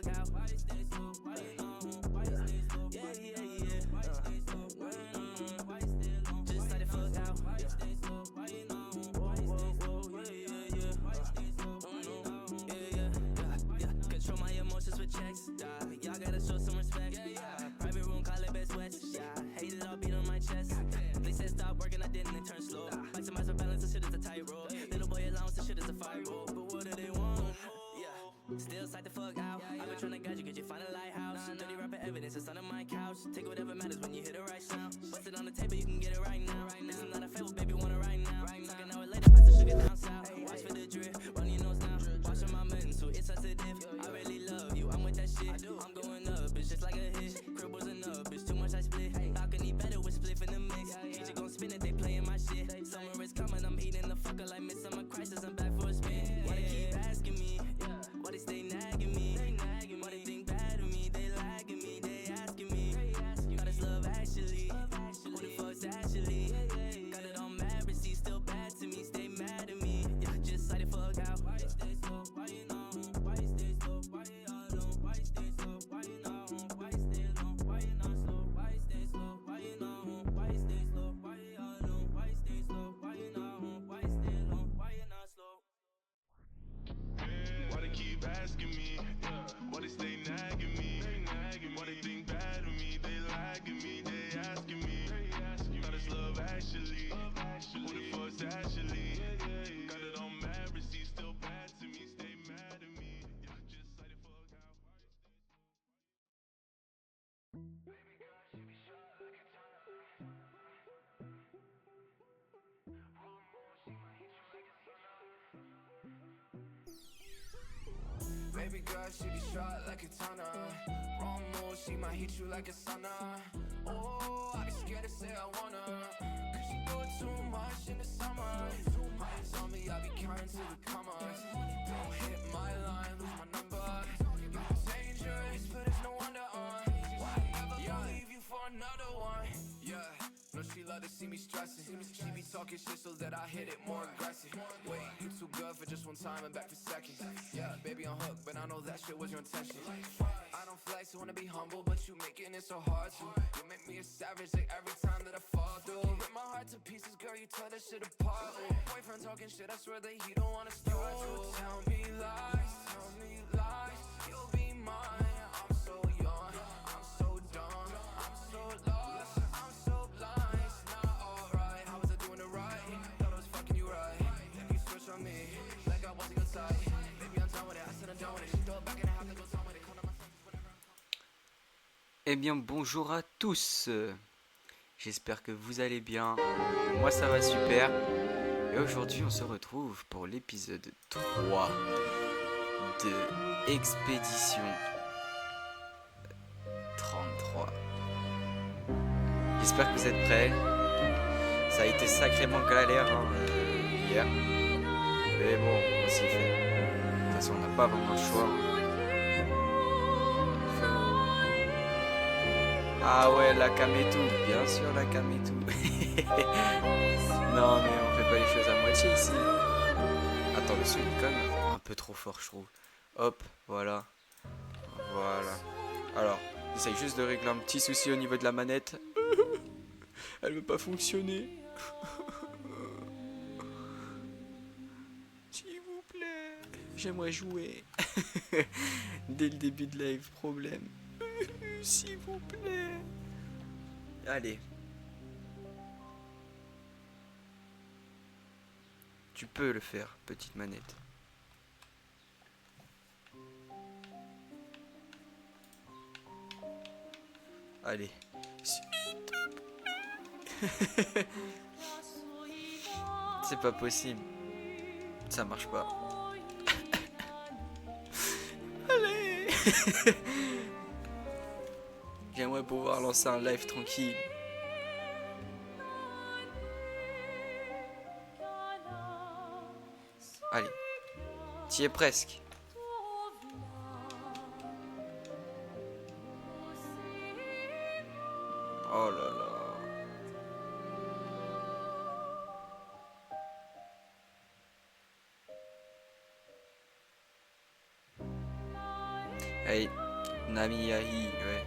fuck out? Why you stay slow? Why you know? Why you stay slow? Yeah, yeah, yeah. Why you stay slow? Why you know? Why you stay low? Just like the fuck out. Why you stay slow? Why you know? Why you stay slow? Yeah, yeah, yeah. Why you stay slow? Why you know? Yeah, yeah, yeah. Control my emotions with checks. Y'all gotta show some respect. Private room, call it Best West. Hate it all, beat on my chest. They said stop working, I didn't, it turned slow. Maximize my balance, this shit is a tightrope. Little boy allowance, this shit is a fire roll. But what do they want? Yeah, still psych the fuck out. I've been trying to guide you, cause you find a lighthouse. Dirty rapper evidence, it's under my couch. Take whatever matters when you hit the right sound. Bust it on the table, you can get it right now. This is not a favor, baby, want it right now. Talking an hour later, pass the sugar down south. Watch for the drip, run your nose now. Watch on my mental, it's sensitive. I really love you, I'm with that shit. I'm going up, it's just like a hit. Crib wasn't up, it's too much I split. Balcony better with spliff in the mix. DJ gon' spin it, they playing my shit. Summer is coming, I'm heating the fucker like Miss Summer Crisis. I'm back for a spin. Why they keep asking me? Why they stay nagging me? Why they think bad of me? They lagging me, they asking me. Got this love actually. Who the fuck's actually? Got it on mad receipt, still bad to me. Stay mad at me. Yeah, just like the fuck out. Why you stay slow? Why you know? Why you stay slow? Why you all alone? Why you stay slow? Why you know? Why you stay alone? Why you not slow? Why you stay slow? Why you know? Why you stay slow? Why you all alone? Why you stay slow? Why you know? Why you stay alone? Why you not slow? Why they keep asking me? Why they stay nagging me? Why they think bad of me? They lagging me, they asking me. Got this love actually. Who the fuck's actually? Got it on mad receipt, still bad to me. Stay mad at me. Yeah, just say the fuck out. Baby girl, she be shot like a tonner. Wrong move, she might hit you like a sauna. Oh, I be scared to say I wanna, cause she do it too much in the summer. Eyes on me, I be counting to the commas. Don't hit my line, lose my number. You're dangerous, but it's no wonder why I ever leave you for another one. Yeah, no, she love to see me stressing. She be talking shit so that I hit it more aggressive. Wait, you too good for just one time and back for seconds. Yeah, baby, I'm hooked, but I know that shit was your intention. I don't flex, I wanna be humble, but you making it so hard to. You make me a savage like every time that I fall through. Rip my heart to pieces, girl, you tore that shit apart. Boyfriend talking shit, I swear that he don't wanna start to. Tell me lies, you'll be mine. I'm so young, I'm so dumb, I'm so lost, I'm so blind. It's not alright, how was I doing it right? Thought I was fucking you right. You switch on me, like I wasn't your type. Baby, I'm done with it, I said I'm done with it. She throw it back and I have to go down with it. Call up my friends, whatever. Eh bien bonjour à tous, j'espère que vous allez bien, moi ça va super, et aujourd'hui on se retrouve pour l'épisode 3 de Expédition 33. J'espère que vous êtes prêts, ça a été sacrément galère hier, mais bon on s'y fait, de toute façon on n'a pas vraiment le choix. Ah ouais, la cam et tout, bien sûr la cam et tout. Non mais on fait pas les choses à moitié ici. Attends, le son est quand même un peu trop fort je trouve. Hop, voilà. Voilà. Alors, j'essaye juste de régler un petit souci au niveau de la manette. Elle veut pas fonctionner. S'il vous plaît, j'aimerais jouer. Dès le début de live, problème. S'il vous plaît. Allez. Tu peux le faire, petite manette. Allez. S'il te plaît. C'est pas possible. Ça marche pas. Allez. J'aimerais pouvoir lancer un live tranquille. Allez, t'y es presque. Oh là là. Hey, Nami Yahi, ouais.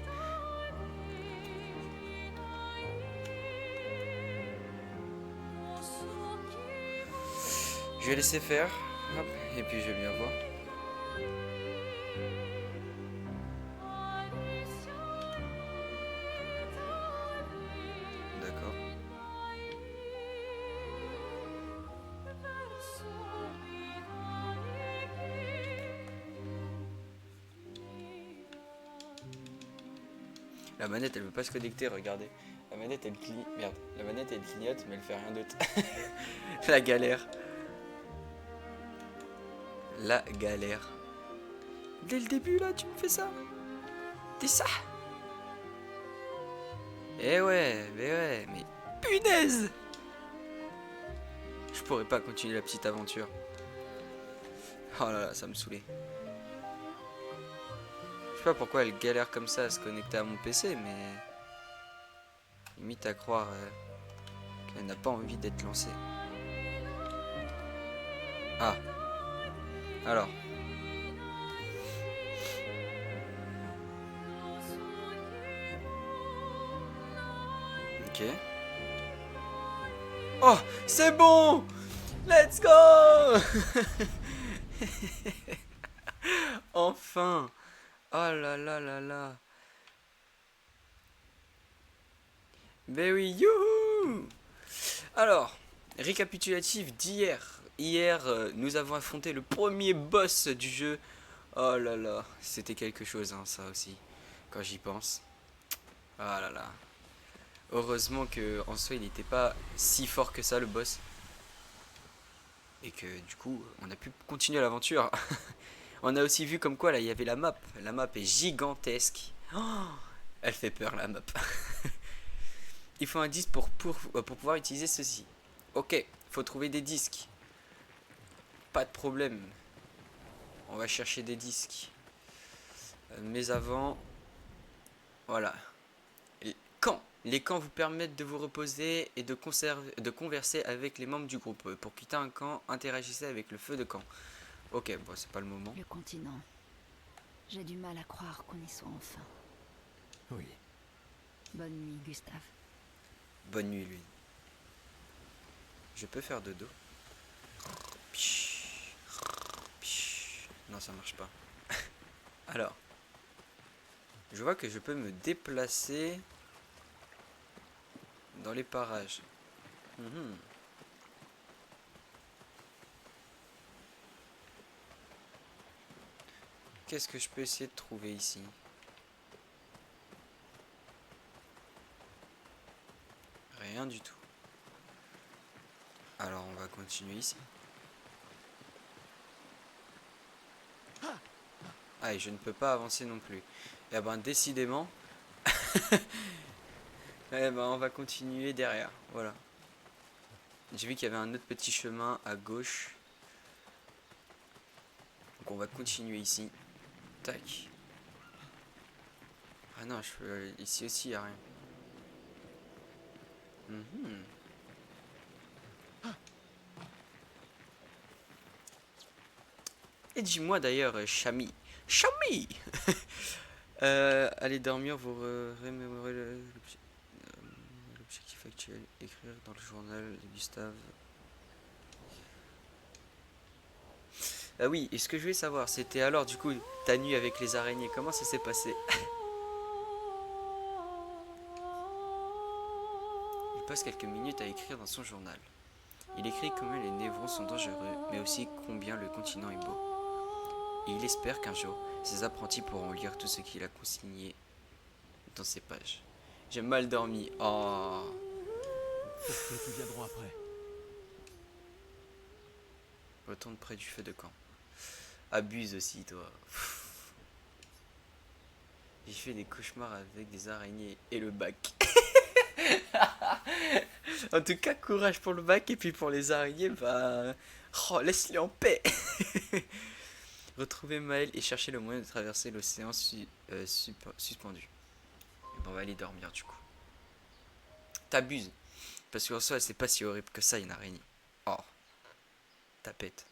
Je vais laisser faire, hop, et puis je vais bien voir. D'accord. La manette elle veut pas se connecter, regardez. La manette elle clignote. Merde, la manette elle clignote mais elle fait rien d'autre. La galère. La galère. Dès le début là tu me fais ça. T'es ça. Eh ouais, mais punaise. Je pourrais pas continuer la petite aventure. Oh là là, ça me saoulait. Je sais pas pourquoi elle galère comme ça à se connecter à mon PC, mais... limite à croire qu'elle n'a pas envie d'être lancée. Ah. Alors. Ok. Oh, c'est bon! Let's go! Enfin! Oh là là là là! Ben oui, youhou! Alors, récapitulatif d'hier. Hier, nous avons affronté le premier boss du jeu. Oh là là, c'était quelque chose, hein, ça aussi, quand j'y pense. Ah là là. Heureusement que en soi, il n'était pas si fort que ça, le boss. Et que du coup, on a pu continuer l'aventure. On a aussi vu comme quoi, là, il y avait la map. La map est gigantesque. Oh, elle fait peur, la map. Il faut un disque pour pouvoir utiliser ceci. Ok, faut trouver des disques. Pas de problème. On va chercher des disques. Mais avant... Voilà. Les camps vous permettent de vous reposer et de converser avec les membres du groupe. Pour quitter un camp, interagissez avec le feu de camp. Ok, bon, c'est pas le moment. Le continent. J'ai du mal à croire qu'on y soit enfin. Oui. Bonne nuit, Gustave. Bonne nuit, lui. Je peux faire dodo. Non, ça marche pas. Alors. Je vois que je peux me déplacer dans les parages. Qu'est-ce que je peux essayer de trouver ici? Rien du tout. Alors on va continuer ici. Ah, et je ne peux pas avancer non plus. Et ben décidément, eh ben on va continuer derrière. Voilà. J'ai vu qu'il y avait un autre petit chemin à gauche. Donc on va continuer ici. Tac. Ah non, ici aussi il n'y a rien. Et dis-moi d'ailleurs, Chami. Chami. Allez dormir, vous remémorez l'objectif actuel. Écrire dans le journal de Gustave. Ah oui, et ce que je voulais savoir, c'était alors du coup ta nuit avec les araignées, comment ça s'est passé? Il passe quelques minutes à écrire dans son journal. Il écrit combien les névrons sont dangereux, mais aussi combien le continent est beau. Et il espère qu'un jour, ses apprentis pourront lire tout ce qu'il a consigné dans ces pages. J'ai mal dormi. Oh. Ceux qui viendront après. Retourne près du feu de camp. Abuse aussi, toi. J'ai fait des cauchemars avec des araignées et le bac. En tout cas, courage pour le bac et puis pour les araignées, bah... Oh, laisse-les en paix. Retrouver Maël et chercher le moyen de traverser l'océan suspendu. Et ben on va aller dormir du coup. T'abuses. Parce qu'en soi, c'est pas si horrible que ça, une araignée. Oh. Tapette.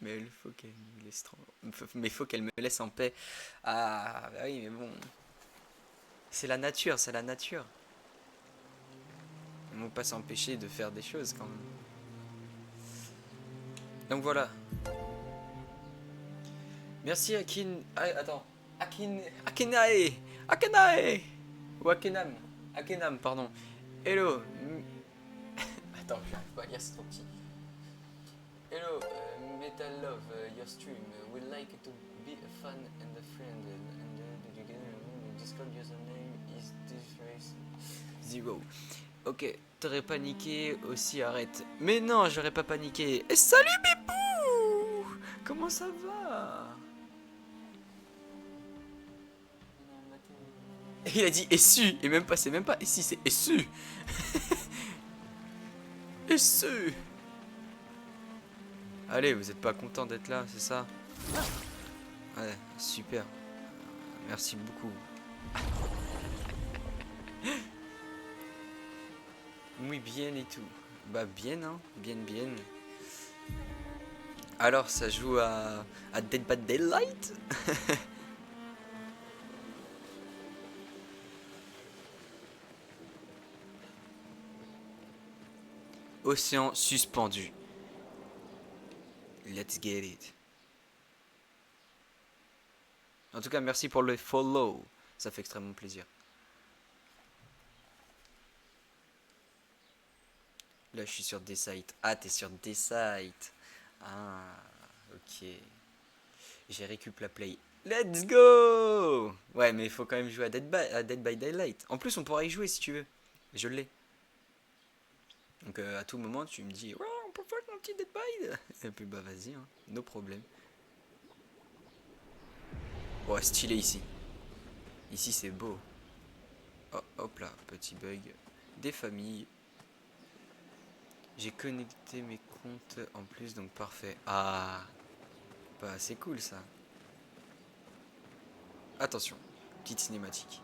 Mais il faut qu'elle me laisse mais faut qu'elle me laisse en paix. Ah, bah oui, mais bon. C'est la nature, c'est la nature. On ne peut pas s'empêcher de faire des choses quand même. Donc voilà. Merci Akin. Ah, attends. Akinae. Akinae. Ou Akenam. Akenam, pardon. Hello. Attends, je n'arrive pas à lire, c'est trop petit. Hello, Metal Love, your stream. We'd like to be a fan and a friend. And the Discord username is Zero. Ok, t'aurais paniqué aussi, arrête. Mais non, j'aurais pas paniqué. Et salut Bipou. Comment ça va? Il a dit essu, et même pas, c'est même pas ici, c'est essu. Essu. Allez, vous êtes pas content d'être là, c'est ça? Ouais, super. Merci beaucoup. Oui, bien et tout. Bah bien, hein, bien. Alors, ça joue à Dead by Daylight. Océan suspendu. Let's get it. En tout cas, merci pour le follow. Ça fait extrêmement plaisir. Là, je suis sur des sites. Ah, t'es sur des sites. Ah, ok. J'ai récup la play. Let's go. Ouais, mais il faut quand même jouer à Dead by Daylight. En plus, on pourra y jouer si tu veux. Je l'ai. Donc à tout moment tu me dis ouais, on peut faire un petit Dead by. Et puis bah vas-y, hein, no problème. Ouais, stylé ici. Ici c'est beau. Oh, hop là, petit bug. Des familles. J'ai connecté mes comptes en plus, donc parfait. Ah, bah c'est cool ça. Attention, petite cinématique.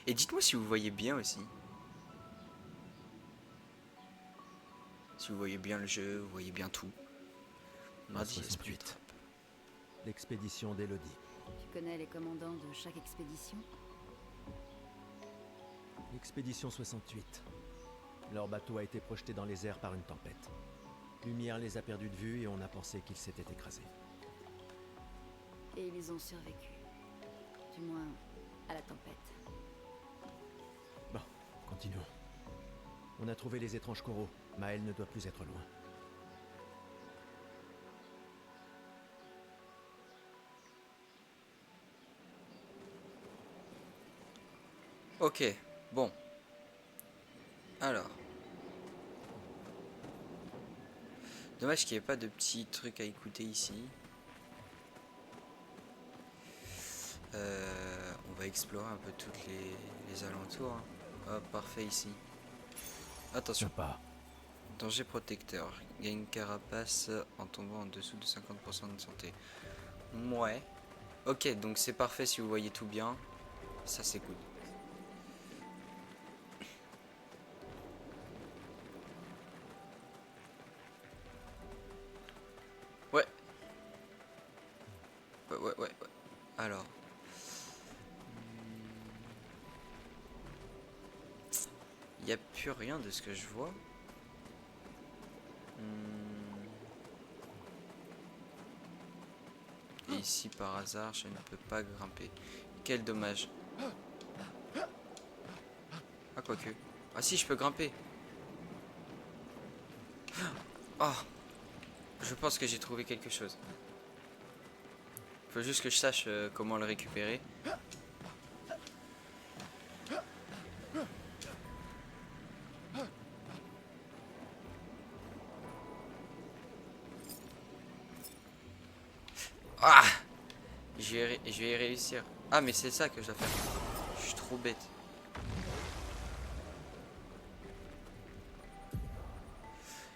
Et dites-moi si vous voyez bien aussi. Si vous voyez bien le jeu, vous voyez bien tout. Mardi, 68. L'expédition d'Elodie. Tu connais les commandants de chaque expédition? L'expédition 68. Leur bateau a été projeté dans les airs par une tempête. Lumière les a perdus de vue et on a pensé qu'ils s'étaient écrasés. Et ils ont survécu. Du moins, à la tempête. Bon, continuons. On a trouvé les étranges coraux. Maël ne doit plus être loin. Ok, bon. Alors. Dommage qu'il n'y ait pas de petits trucs à écouter ici. On va explorer un peu toutes les alentours. Hein. Hop, parfait ici. Attention. Sympa. Danger protecteur. Gagne carapace en tombant en dessous de 50% de santé. Ouais. Ok, donc c'est parfait si vous voyez tout bien. Ça c'est cool. Ouais. Ouais. Alors. Il n'y a plus rien de ce que je vois. Et ici par hasard je ne peux pas grimper. Quel dommage. Ah quoique. Ah si, je peux grimper. Ah, je pense que j'ai trouvé quelque chose. Faut juste que je sache comment le récupérer. Ah, je vais y réussir. Ah mais c'est ça que je dois faire. Je suis trop bête.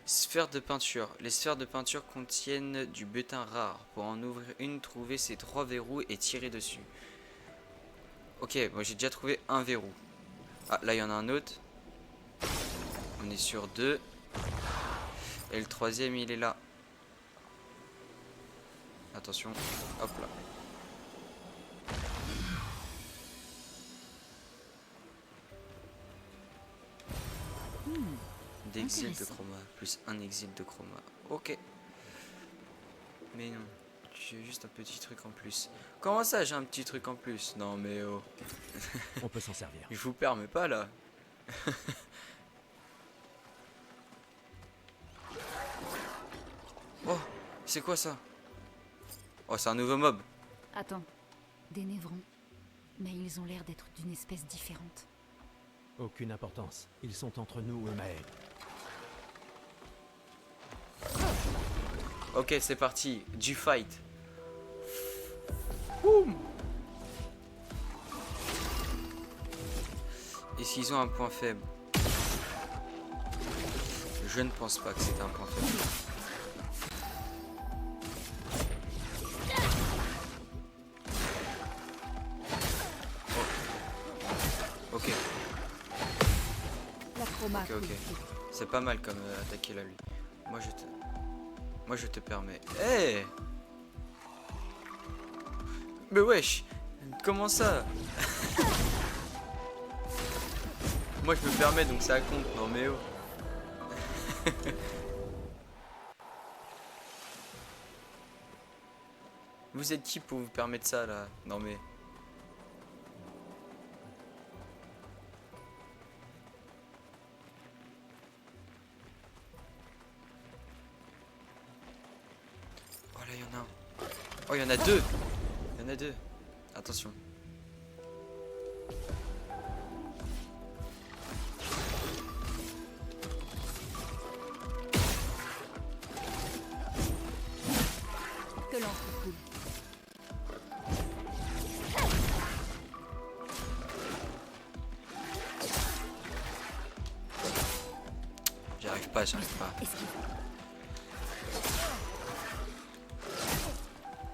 Sphère de peinture. Les sphères de peinture contiennent du butin rare. Pour en ouvrir une, trouvez ces 3 verrous et tirez dessus. Ok, moi j'ai déjà trouvé un verrou. Ah, là il y en a un autre. On est sur 2. Et le troisième il est là. Attention. Hop là. D'exil de Intéressant. chroma. Plus un exil de chroma. Ok. Mais non. J'ai juste un petit truc en plus. Comment ça j'ai un petit truc en plus? Non mais oh. On peut s'en servir. Je vous permets pas là. Oh, c'est quoi ça? Oh, c'est un nouveau mob. Attends. Des névrons. Mais ils ont l'air d'être d'une espèce différente. Aucune importance. Ils sont entre nous et Maël. Ok, c'est parti. Du fight. Boum. Est-ce qu'ils ont un point faible? Je ne pense pas que c'est un point faible. Ok, La chroma. ok, ok. C'est pas mal comme attaquer là lui. Moi je te permets. Hey! Mais wesh! Comment ça? Moi je me permets donc ça compte. Non mais oh. Vous êtes qui pour vous permettre ça là? Non mais. Oh là il y en a un. Oh il y en a deux. Il y en a deux. Attention. Que l'encre coule. J'arrive pas, j'arrive pas. Esquive.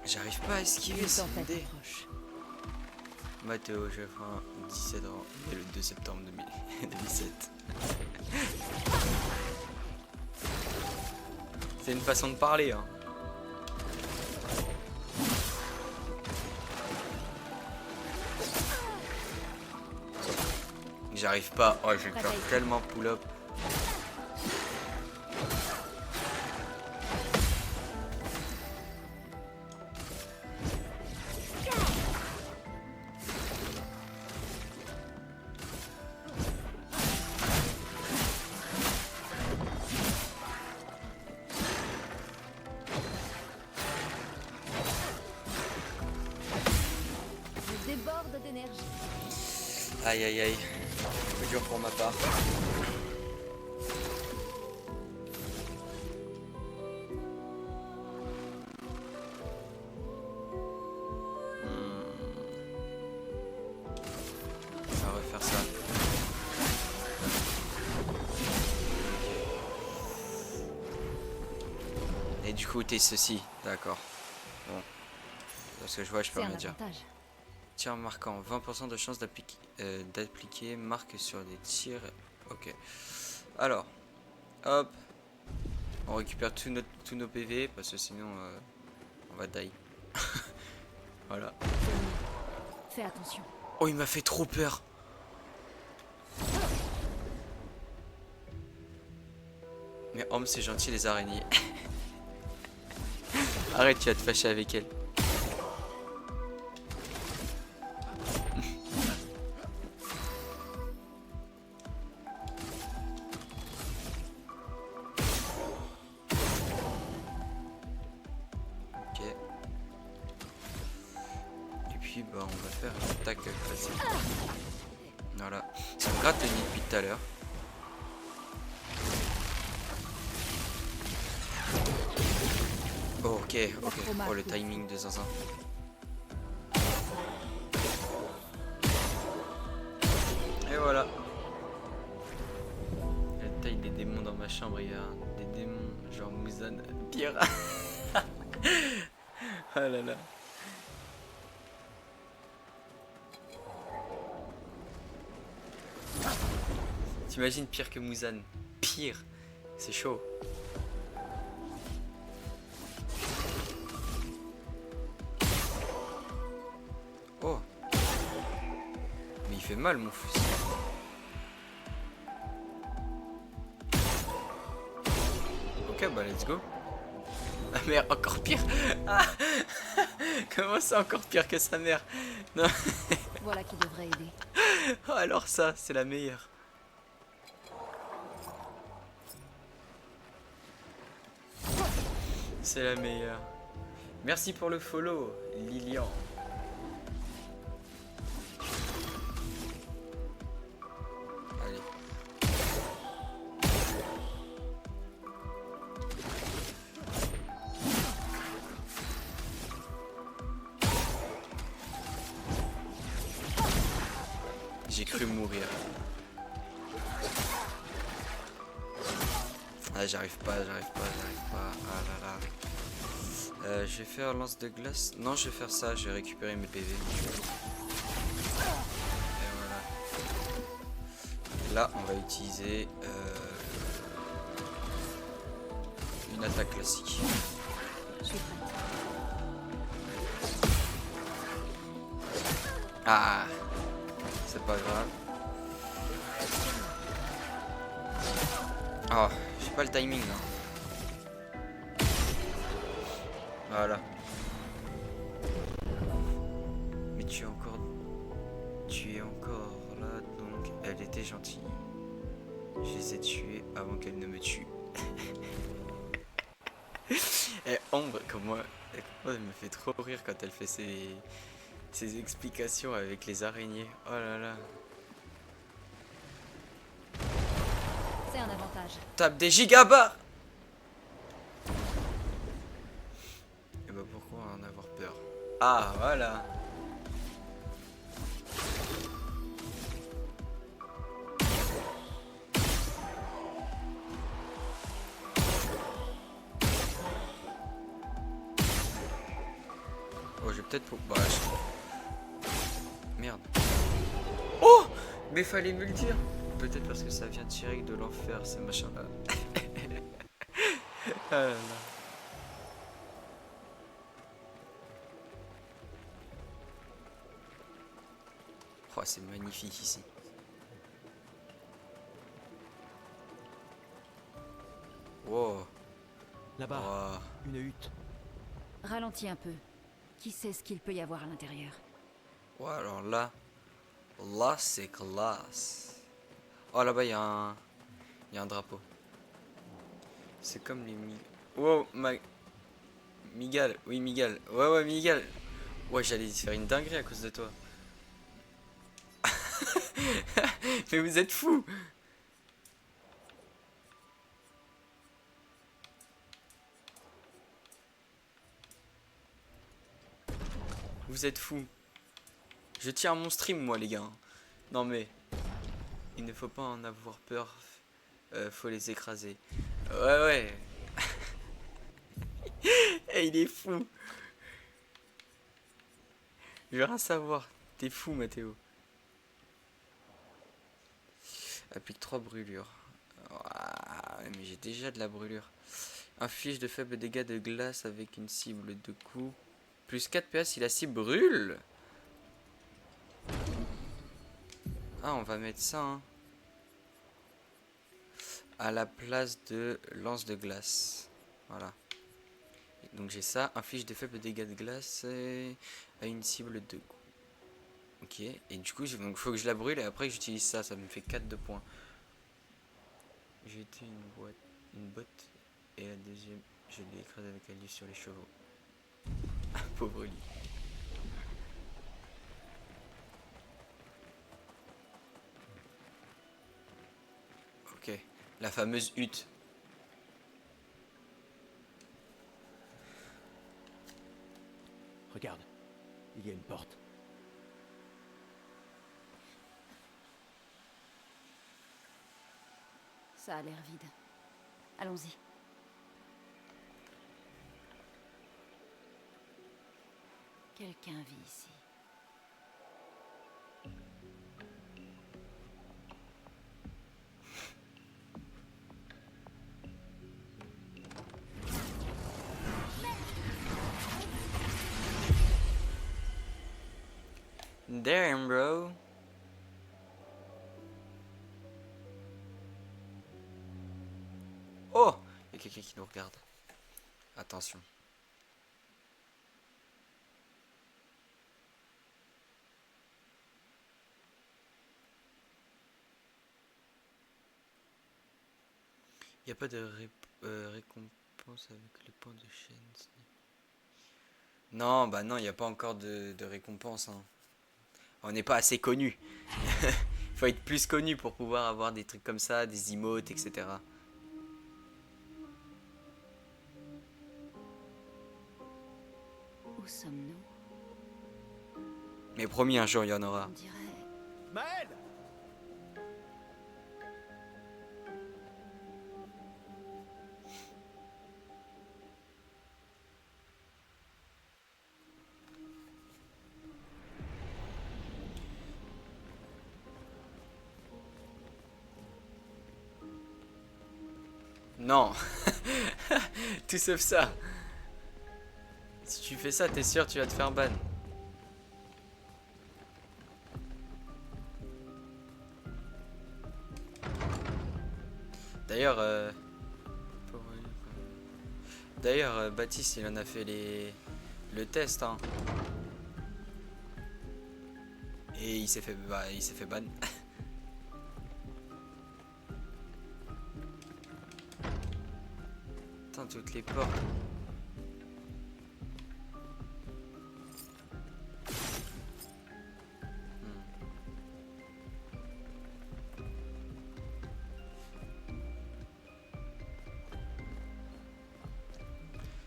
J'arrive pas à esquiver, Une c'est une tempête idée. approche. Mathéo, j'ai faim, 17 ans, et le 2 septembre 2007. C'est une façon de parler, hein. J'arrive pas. Oh, je vais faire tellement pull-up. Je déborde d'énergie. Aïe aïe aïe. Un peu dur pour ma part. On va refaire ça. Et du coup, t'es ceci. D'accord. Bon. Parce que je vois, je peux C'est un rien dire. avantage. Tir marquant, 20% de chance d'appliquer marque sur des tirs. Ok. Alors, hop. On récupère tous nos PV parce que sinon on va die. Voilà. Fais attention. Oh, il m'a fait trop peur. Mais Homme, c'est gentil les araignées. Arrête, tu vas te fâcher avec elle. Ok. Et puis bah on va faire une attaque classique. Voilà. Ça me gratte le nid depuis tout à l'heure. Oh, ok, ok. Oh le timing de Zinzin. Et voilà. La taille des démons dans ma chambre, il y a des démons genre Muzan, pire. Ah là là. T'imagines pire que Muzan? Pire. C'est chaud. Oh. Mais il fait mal mon fusil. Ok bah let's go. Ah merde, encore pire. Ah comment ça encore pire que sa mère? Non. Voilà qui devrait aider. Oh, alors ça, c'est la meilleure. C'est la meilleure. Merci pour le follow, Lilian. Allez. J'ai cru mourir. Ah, j'arrive pas. Ah là là. Je vais faire lance de glace. Non, je vais faire ça. Je vais récupérer mes PV. Et voilà. Là, on va utiliser une attaque classique. Je suis prête. Ah, c'est pas grave. Oh, j'ai pas le timing là. Voilà. Mais tu es encore là, donc elle était gentille. Je les ai tués avant qu'elle ne me tue. Et Ambre, comment elle me fait trop rire quand elle fait ses explications avec les araignées. Oh là là. C'est un avantage. Tape des gigabars. Et bah pourquoi en avoir peur? Ah voilà. Oh j'ai peut-être pour... Bah, merde. Oh mais fallait me le dire. Peut-être parce que ça vient direct de l'enfer ces machins là. Ah là là. Oh, c'est magnifique ici. Wow. Là-bas, Wow. une hutte. Ralentis un peu. Qui sait ce qu'il peut y avoir à l'intérieur? Ouais, alors là c'est classe. Oh là-bas il y a un drapeau. C'est comme les wow, Miguel, oui Miguel. Ouais Miguel. Ouais, j'allais faire une dinguerie à cause de toi. Mais vous êtes fous. Vous êtes fous. Je tiens à mon stream moi les gars. Non mais il ne faut pas en avoir peur. Faut les écraser. Ouais. Et il est fou. Je veux rien savoir. T'es fou Mathéo. Applique 3 brûlures. Ouah, mais j'ai déjà de la brûlure. Inflige de faibles dégâts de glace avec une cible de coup. Plus 4 PS si la cible brûle. Ah, on va mettre ça hein, à la place de lance de glace. Voilà. Donc j'ai ça. Inflige de faibles dégâts de glace à une cible de coup. Ok. Et du coup, donc faut que je la brûle et après j'utilise ça. Ça me fait 4 de points. J'ai été une botte et la deuxième, je l'ai écrasée avec la livre sur les chevaux. Pauvre lit. Ok, la fameuse hutte. Regarde, il y a une porte. Ça a l'air vide. Allons-y. Quelqu'un vit ici. Damn, bro. Oh, il y a quelqu'un qui nous regarde. Attention. Il n'y a pas de récompense avec le point de chaîne. Non, bah non, il n'y a pas encore de récompense. Hein. On n'est pas assez connu. Il faut être plus connu pour pouvoir avoir des trucs comme ça, des emotes, etc. Où sommes-nous? Mais promis, un jour, il y en aura. On dirait... Maël! Non. Tout sauf ça. Si tu fais ça, t'es sûr tu vas te faire ban. D'ailleurs, Baptiste, il en a fait le test, hein. Et il s'est fait ban. Putain, toutes les portes.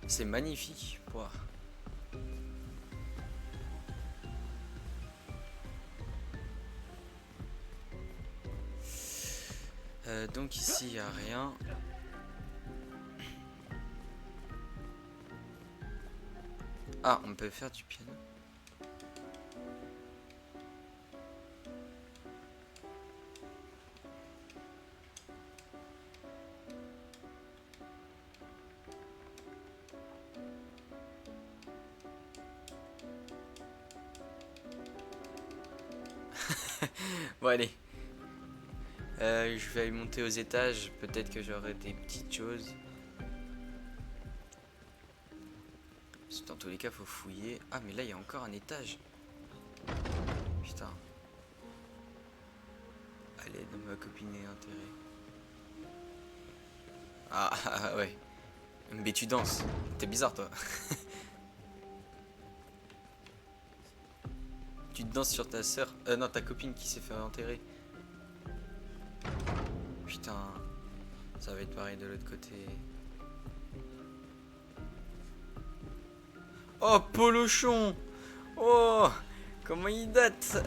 C'est magnifique. Wow. Donc ici il n'y a rien. Ah, on peut faire du piano. Bon allez. Je vais monter aux étages. Peut-être que j'aurai des petites choses. Parce que dans tous les cas, faut fouiller. Ah, mais là, il y a encore un étage. Putain. Allez, ma copine est enterrée. Ah, ouais. Mais tu danses. T'es bizarre, toi. Tu danses sur ta soeur. Non, ta copine qui s'est fait enterrer. Putain. Ça va être pareil de l'autre côté. Oh, Polochon! Oh! Comment il date?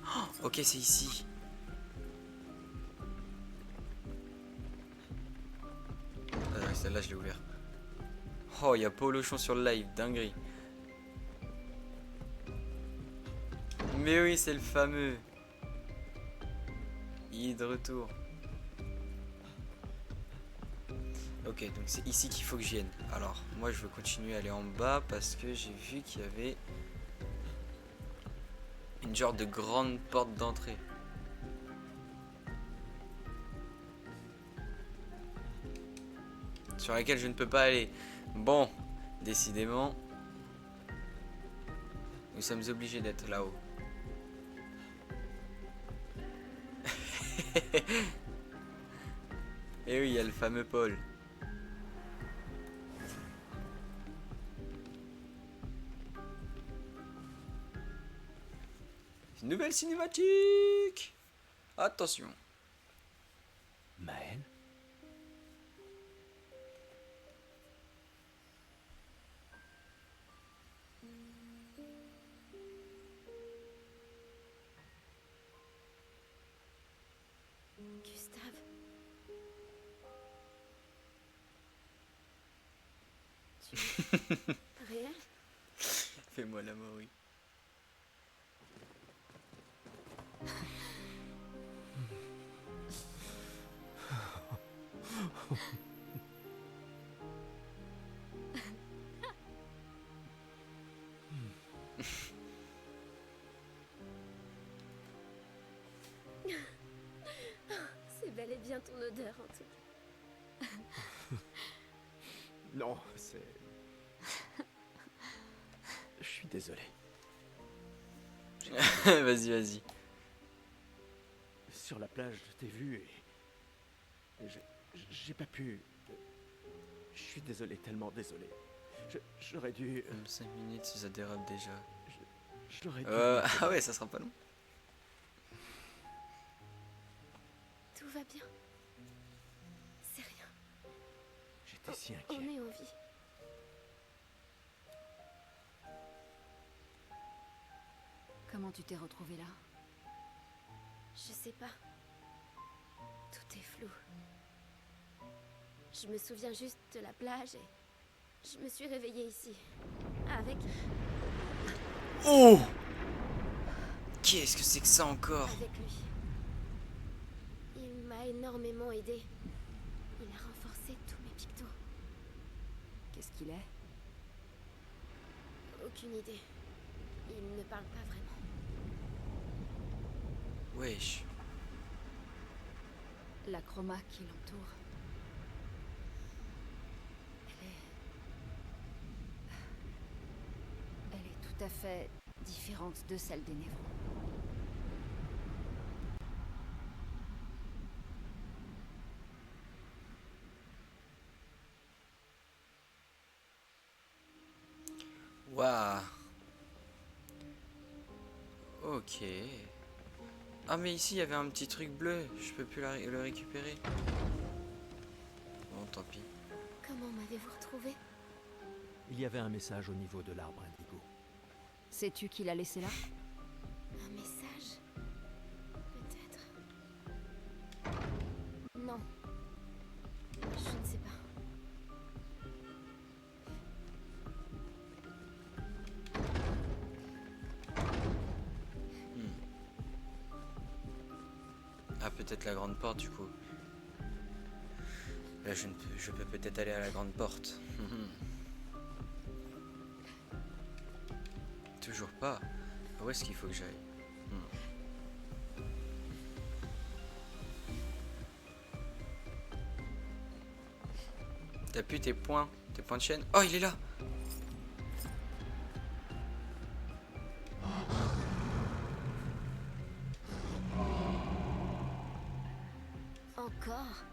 Oh, ok, c'est ici. Celle-là, je l'ai ouvert. Oh, il y a Polochon sur le live, dinguerie. Mais oui, c'est le fameux. Il est de retour. Ok, donc c'est ici qu'il faut que je vienne. Alors, moi je veux continuer à aller en bas parce que j'ai vu qu'il y avait une genre de grande porte d'entrée. Sur laquelle je ne peux pas aller. Bon, décidément, nous sommes obligés d'être là-haut. Et oui, il y a le fameux Paul. Une nouvelle cinématique. Attention. Maël? Gustave. Réel? Fais-moi la mort, oui. bien ton odeur en tout cas. Non, c'est... Je suis désolé. Vas-y, vas-y. Sur la plage, je t'ai vu et j'ai pas pu... Je suis désolé, tellement désolé. J'aurais dû... 5 minutes si ça dérape déjà. J'aurais dû... Ah ouais, ça sera pas long. Tout va bien. C'est rien. J'étais si On inquiet. est en vie. Comment tu t'es retrouvée là? Je sais pas. Tout est flou. Je me souviens juste de la plage et je me suis réveillée ici. Avec Oh! Qu'est-ce que c'est que ça encore? lui. Il m'a énormément aidé. Il a renforcé tous mes pictos. Qu'est-ce qu'il est? Aucune idée. Il ne parle pas vraiment. Wesh. La chroma qui l'entoure. Elle est tout à fait différente de celle des névrons. Waouh. Ok. Ah mais ici il y avait un petit truc bleu, je peux plus le récupérer. Bon tant pis. Comment m'avez-vous retrouvé? Il y avait un message au niveau de l'arbre indigo. Sais-tu qui l'a laissé là? Un message? Peut-être. Non. Je ne sais pas. Ah peut-être la grande porte du coup. Là je peux peut-être aller à la grande porte. Toujours pas. Où est-ce qu'il faut que j'aille? T'as plus tes points de chaîne? Oh il est là! Encore?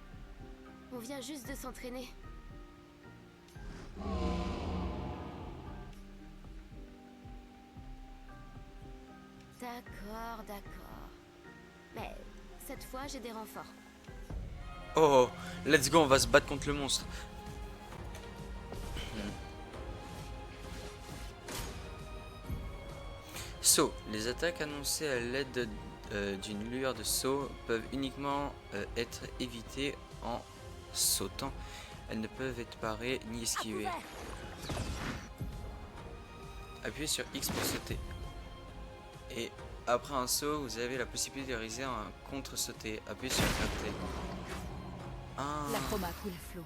On vient juste de s'entraîner. D'accord, d'accord. Mais cette fois, j'ai des renforts. Oh, let's go, on va se battre contre le monstre. Saut. Les attaques annoncées à l'aide d'une lueur de saut peuvent uniquement être évitées en sautant. Elles ne peuvent être parées ni esquivées. Appuyez sur X pour sauter. Et après un saut, vous avez la possibilité de réaliser un contre-sauté. Appuyez sur RT. Ah, La chroma coule à flot.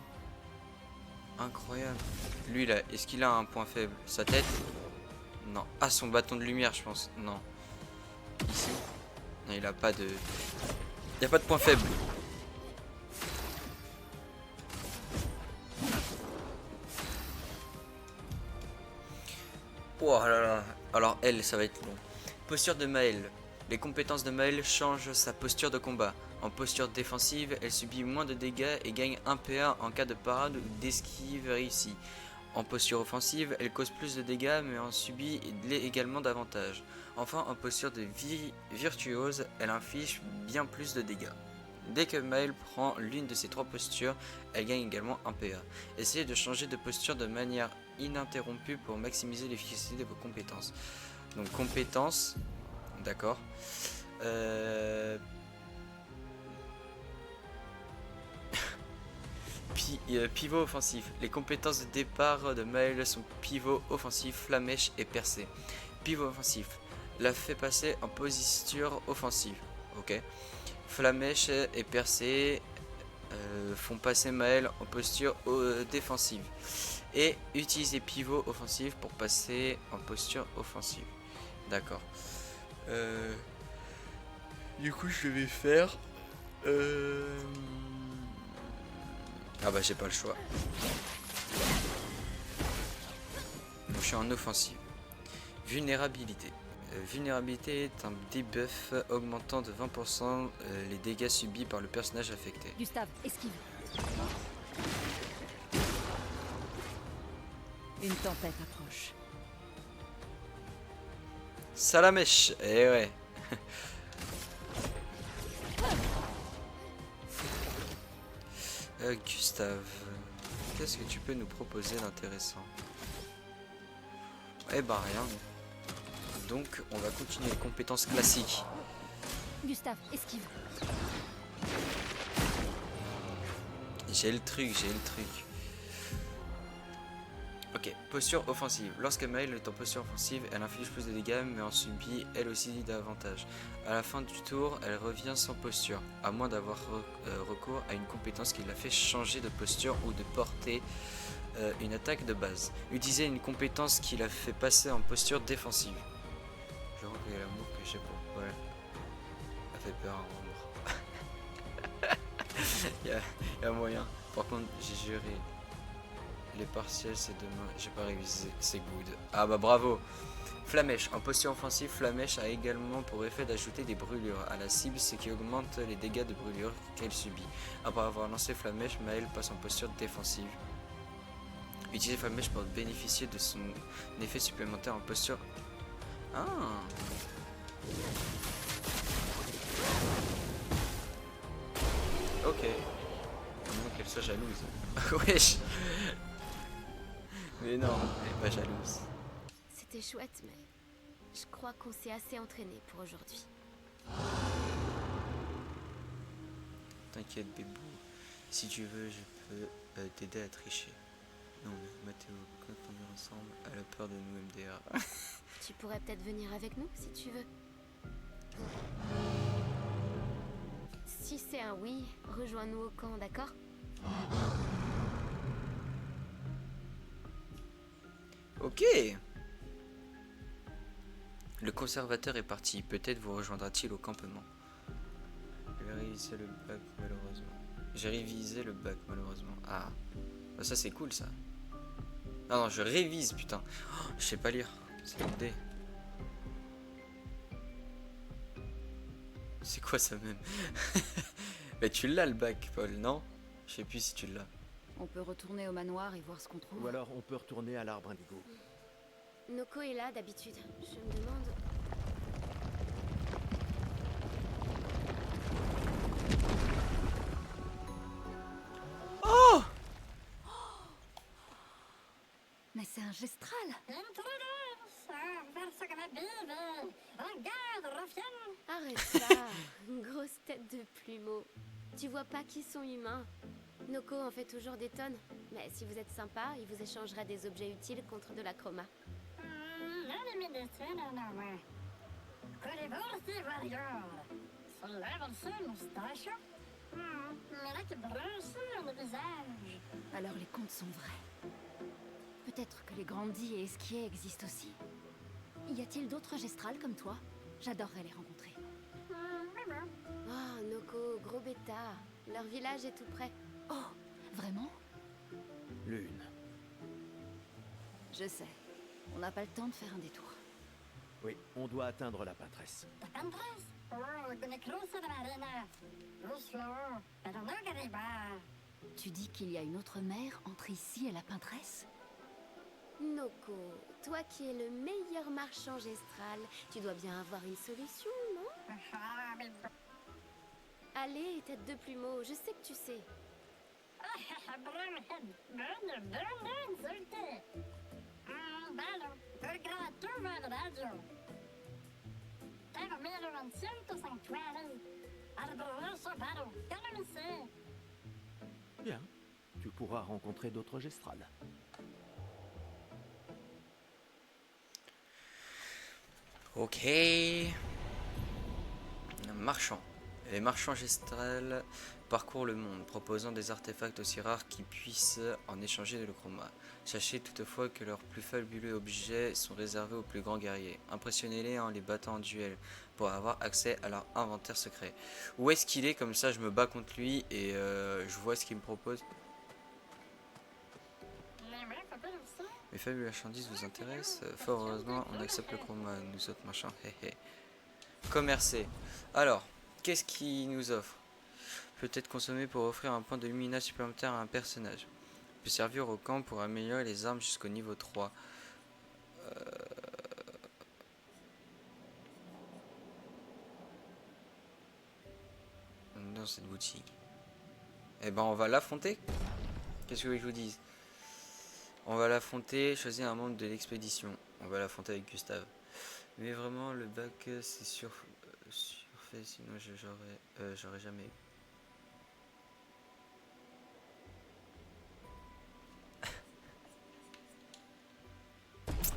incroyable. Lui là, est-ce qu'il a un point faible? Sa tête? Non. Ah, son bâton de lumière, je pense. Non. Ici? Non, il a pas de... Il n'y a pas de point faible. Oh là là. Alors elle, ça va être long. Posture de Maël. Les compétences de Maël changent sa posture de combat. En posture défensive, elle subit moins de dégâts et gagne 1 PA en cas de parade ou d'esquive réussie. En posture offensive, elle cause plus de dégâts mais en subit également davantage. Enfin, en posture de virtuose, elle inflige bien plus de dégâts. Dès que Maël prend l'une de ces trois postures, elle gagne également 1 PA. Essayez de changer de posture de manière ininterrompue pour maximiser l'efficacité de vos compétences. Donc compétences, d'accord. Pivot offensif. Les compétences de départ de Maël sont pivot offensif, flamèche et percée. Pivot offensif la fait passer en posture offensive. Ok. Flamèche et percée font passer Maël en posture défensive. Et utiliser pivot offensif pour passer en posture offensive. D'accord. Du coup, je vais faire. Ah bah j'ai pas le choix. Donc, je suis en offensive. Vulnérabilité. Vulnérabilité est un debuff augmentant de 20% les dégâts subis par le personnage affecté. Gustave, esquive. Une tempête approche. Salamèche. Eh ouais. Gustave, qu'est-ce que tu peux nous proposer d'intéressant? Eh bah rien. Donc on va continuer les compétences classiques. Gustave, esquive. J'ai le truc. Ok, posture offensive. Lorsque Maëlle est en posture offensive, elle inflige plus de dégâts mais en subit elle aussi davantage. À la fin du tour, elle revient sans posture, à moins d'avoir recours à une compétence qui la fait changer de posture ou de porter une attaque de base. Utilisez une compétence qui la fait passer en posture défensive. Je reconnais l'amour que j'ai pour Paul. Ça fait peur à rendre. Il y a moyen. Par contre, j'ai juré. Les partiels c'est demain, j'ai pas révisé, c'est good. Ah bah bravo. Flamèche, en posture offensive, Flamèche a également pour effet d'ajouter des brûlures à la cible, ce qui augmente les dégâts de brûlure qu'elle subit. Après avoir lancé Flamèche, Maëlle passe en posture défensive. Utiliser Flamèche pour bénéficier de son effet supplémentaire en posture... Ah. Ok. À moins qu'elle soit jalouse. Wesh. Mais non, elle est pas jalouse. C'était chouette, mais je crois qu'on s'est assez entraîné pour aujourd'hui. T'inquiète, bébou. Si tu veux, je peux t'aider à tricher. Non, mais Mathéo, quand on est ensemble, elle a peur de nous, MDR. Tu pourrais peut-être venir avec nous si tu veux. Si c'est un oui, rejoins-nous au camp, d'accord? Ok. Le conservateur est parti. Peut-être vous rejoindra-t-il au campement. J'ai révisé le bac malheureusement. Ah. Bah, ça c'est cool ça. Non, je révise putain. Oh, je sais pas lire. C'est une D. C'est quoi ça même? Mais tu l'as le bac, Paul, non? Je sais plus si tu l'as. On peut retourner au manoir et voir ce qu'on trouve. Ou alors on peut retourner à l'arbre indigo. Noko est là d'habitude. Je me demande... Oh! Mais c'est un gestral. Arrête ça, une grosse tête de plumeau. Tu vois pas qu'ils sont humains. Noko en fait toujours des tonnes. Mais si vous êtes sympa, il vous échangera des objets utiles contre de la chroma. Alors les contes sont vrais. Peut-être que les grandis et esquiers existent aussi. Y a-t-il d'autres gestrals comme toi? J'adorerais les rencontrer. Oh, Noko, gros bêta. Leur village est tout près. Oh, vraiment? Lune. Je sais. On n'a pas le temps de faire un détour. Oui, on doit atteindre la pâtresse. Tu dis qu'il y a une autre mer entre ici et la pâtresse? Noko, toi qui es le meilleur marchand gestral, tu dois bien avoir une solution, non? Allez, tête de plumeau, je sais que tu sais. Bien, tu pourras rencontrer d'autres gestrales. Ok. Marchand. Les marchands gestrales parcourent le monde, proposant des artefacts aussi rares qu'ils puissent en échanger de le chroma. Sachez toutefois que leurs plus fabuleux objets sont réservés aux plus grands guerriers. Impressionnez-les en les battant en duel pour avoir accès à leur inventaire secret. Où est-ce qu'il est? Comme ça je me bats contre lui et je vois ce qu'il me propose. Mes faibles marchandises vous intéressent? Fort heureusement, on accepte le chroma, nous autres machins. Commercer. Alors, qu'est-ce qu'il nous offre? Peut être consommé pour offrir un point de luminage supplémentaire à un personnage. Peut servir au camp pour améliorer les armes jusqu'au niveau 3. Dans cette boutique. Eh ben on va l'affronter. Qu'est-ce que je vous dise? On va l'affronter, choisir un membre de l'expédition. On va l'affronter avec Gustave. Mais vraiment le bac c'est surfait, sinon j'aurais jamais eu.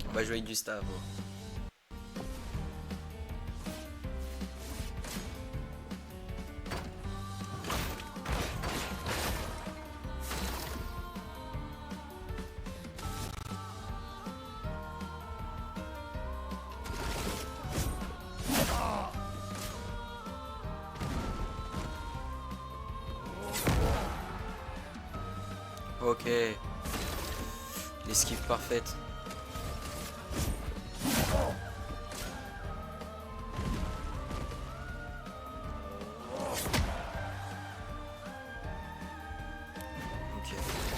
On va jouer avec Gustave. Ok. L'esquive parfaite. Ok,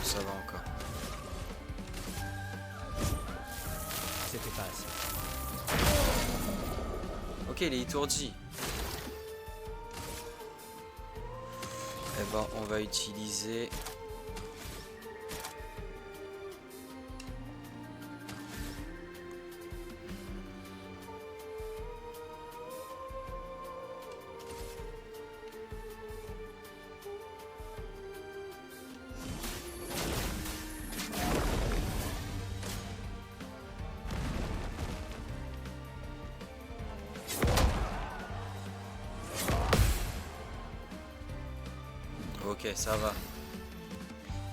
ça va encore. C'était pas assez. Ok, il est étourdi. Eh ben, on va utiliser... Ok, ça va.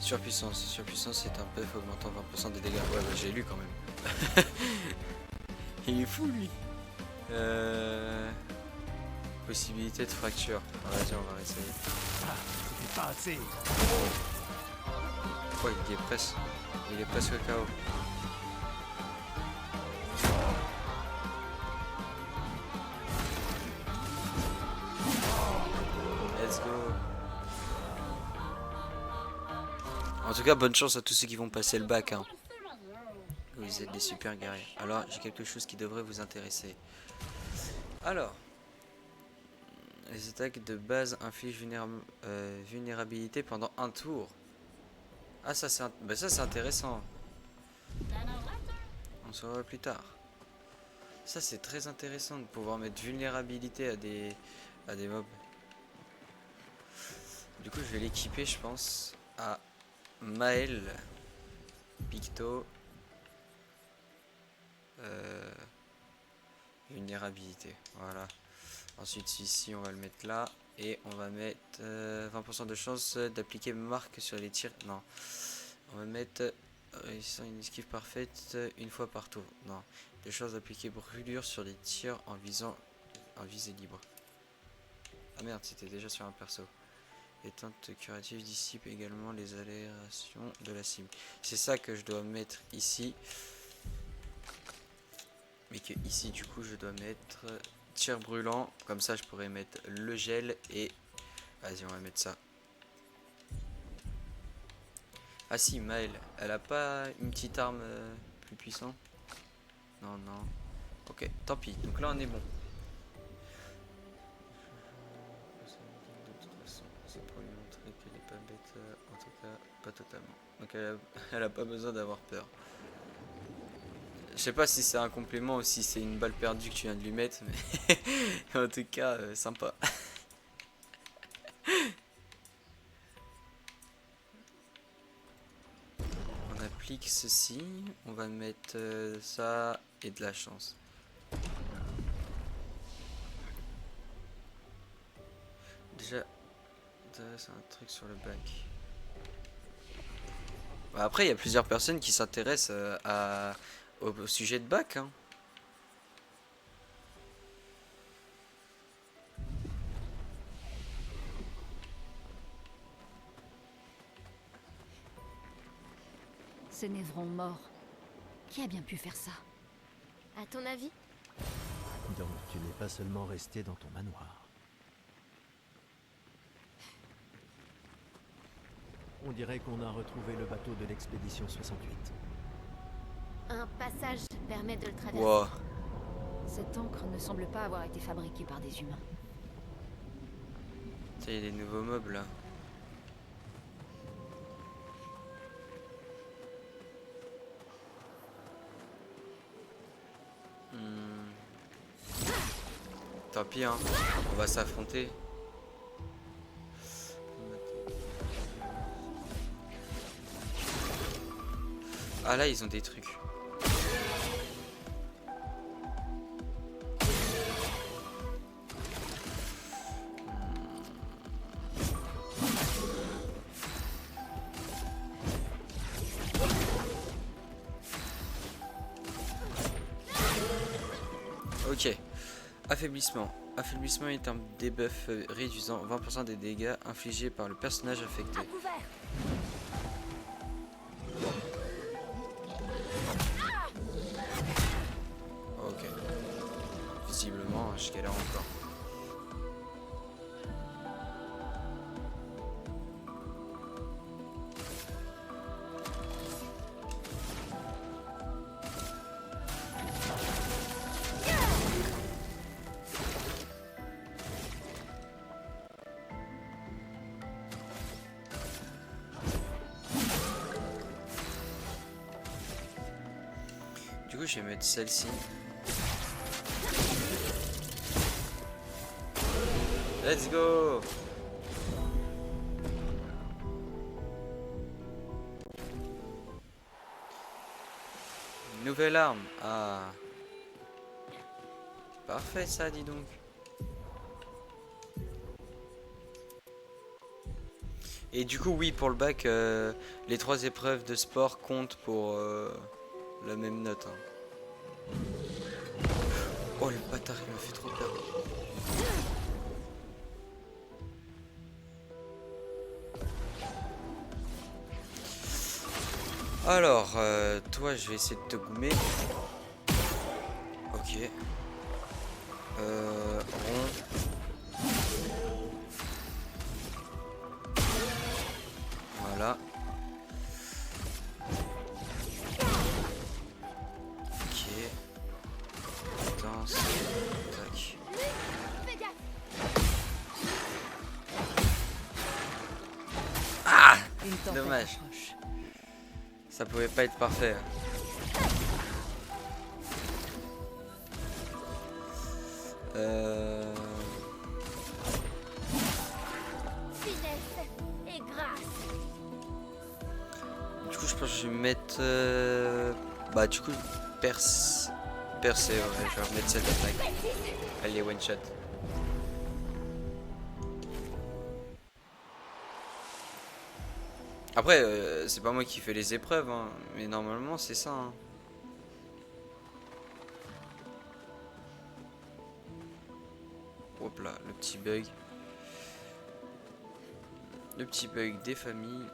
Surpuissance. Surpuissance est un buff augmentant 20% des dégâts. Ouais, bah, j'ai lu quand même. Il est fou, lui. Possibilité de fracture. Ah, vas-y, on va essayer. Ah, c'était pas assez. Oh, il est presque. Il est presque KO. Let's go. En tout cas, bonne chance à tous ceux qui vont passer le bac. Hein. Vous êtes des super guerriers. Alors, j'ai quelque chose qui devrait vous intéresser. Alors, les attaques de base infligent vulnérabilité pendant un tour. Ah, ça c'est intéressant. On saura plus tard. Ça c'est très intéressant de pouvoir mettre vulnérabilité à des mobs. Du coup, je vais l'équiper, je pense, à Maël, Picto, vulnérabilité. Voilà. Ensuite, ici, on va le mettre là. Et on va mettre 20% de chance d'appliquer marque sur les tirs. Non. On va mettre réussissant une esquive parfaite une fois par tour. Non. Des chances d'appliquer brûlure sur les tirs en visée libre. Ah merde, c'était déjà sur un perso. Éteinte curative dissipe également les alérations de la cible. C'est ça que je dois mettre ici. Mais que ici, du coup, je dois mettre tir brûlant. Comme ça, je pourrais mettre le gel et... Vas-y, on va mettre ça. Ah si, Maël, elle a pas une petite arme plus puissante? Non, non. Ok, tant pis. Donc là, on est bon. De toute façon, c'est pour lui montrer qu'elle est pas bête. En tout cas, pas totalement. Donc elle a pas besoin d'avoir peur. Je sais pas si c'est un complément ou si c'est une balle perdue que tu viens de lui mettre, mais en tout cas, sympa. On applique ceci, on va mettre ça et de la chance. Déjà, c'est un truc sur le bac. Bah après, il y a plusieurs personnes qui s'intéressent au sujet de bac. Hein. Ces névrons morts, Qui a bien pu faire ça? À ton avis? Donc tu n'es pas seulement resté dans ton manoir. On dirait qu'on a retrouvé le bateau de l'expédition 68. Un passage permet de le traverser. Wow. Cette encre ne semble pas avoir été fabriquée par des humains. Il y a des nouveaux mobs là. Tant pis hein, on va s'affronter. Ah là ils ont des trucs. Ok. Affaiblissement. Affaiblissement est un debuff réduisant 20% des dégâts infligés par le personnage affecté. Ok. Visiblement, je galère encore. Du coup, je vais mettre celle-ci. Let's go! Nouvelle arme. Ah. Parfait ça, dis donc. Et du coup, oui, pour le bac, les 3 épreuves de sport comptent pour la même note. Hein. Oh le bâtard, il m'a fait trop peur. Alors, toi, je vais essayer de te goumer. Ok. Rond. Voilà. Ok. Danse. Tac. Ah! Une tempête Dommage. approche. Ça pouvait pas être parfait. Finesse et grâce. Du coup, je pense que je vais mettre. Bah, du coup, percer. Ouais, je vais remettre cette attaque. Elle est one shot. Après, c'est pas moi qui fais les épreuves, hein, mais normalement, c'est ça. Hein. Hop là, le petit bug. Le petit bug des familles.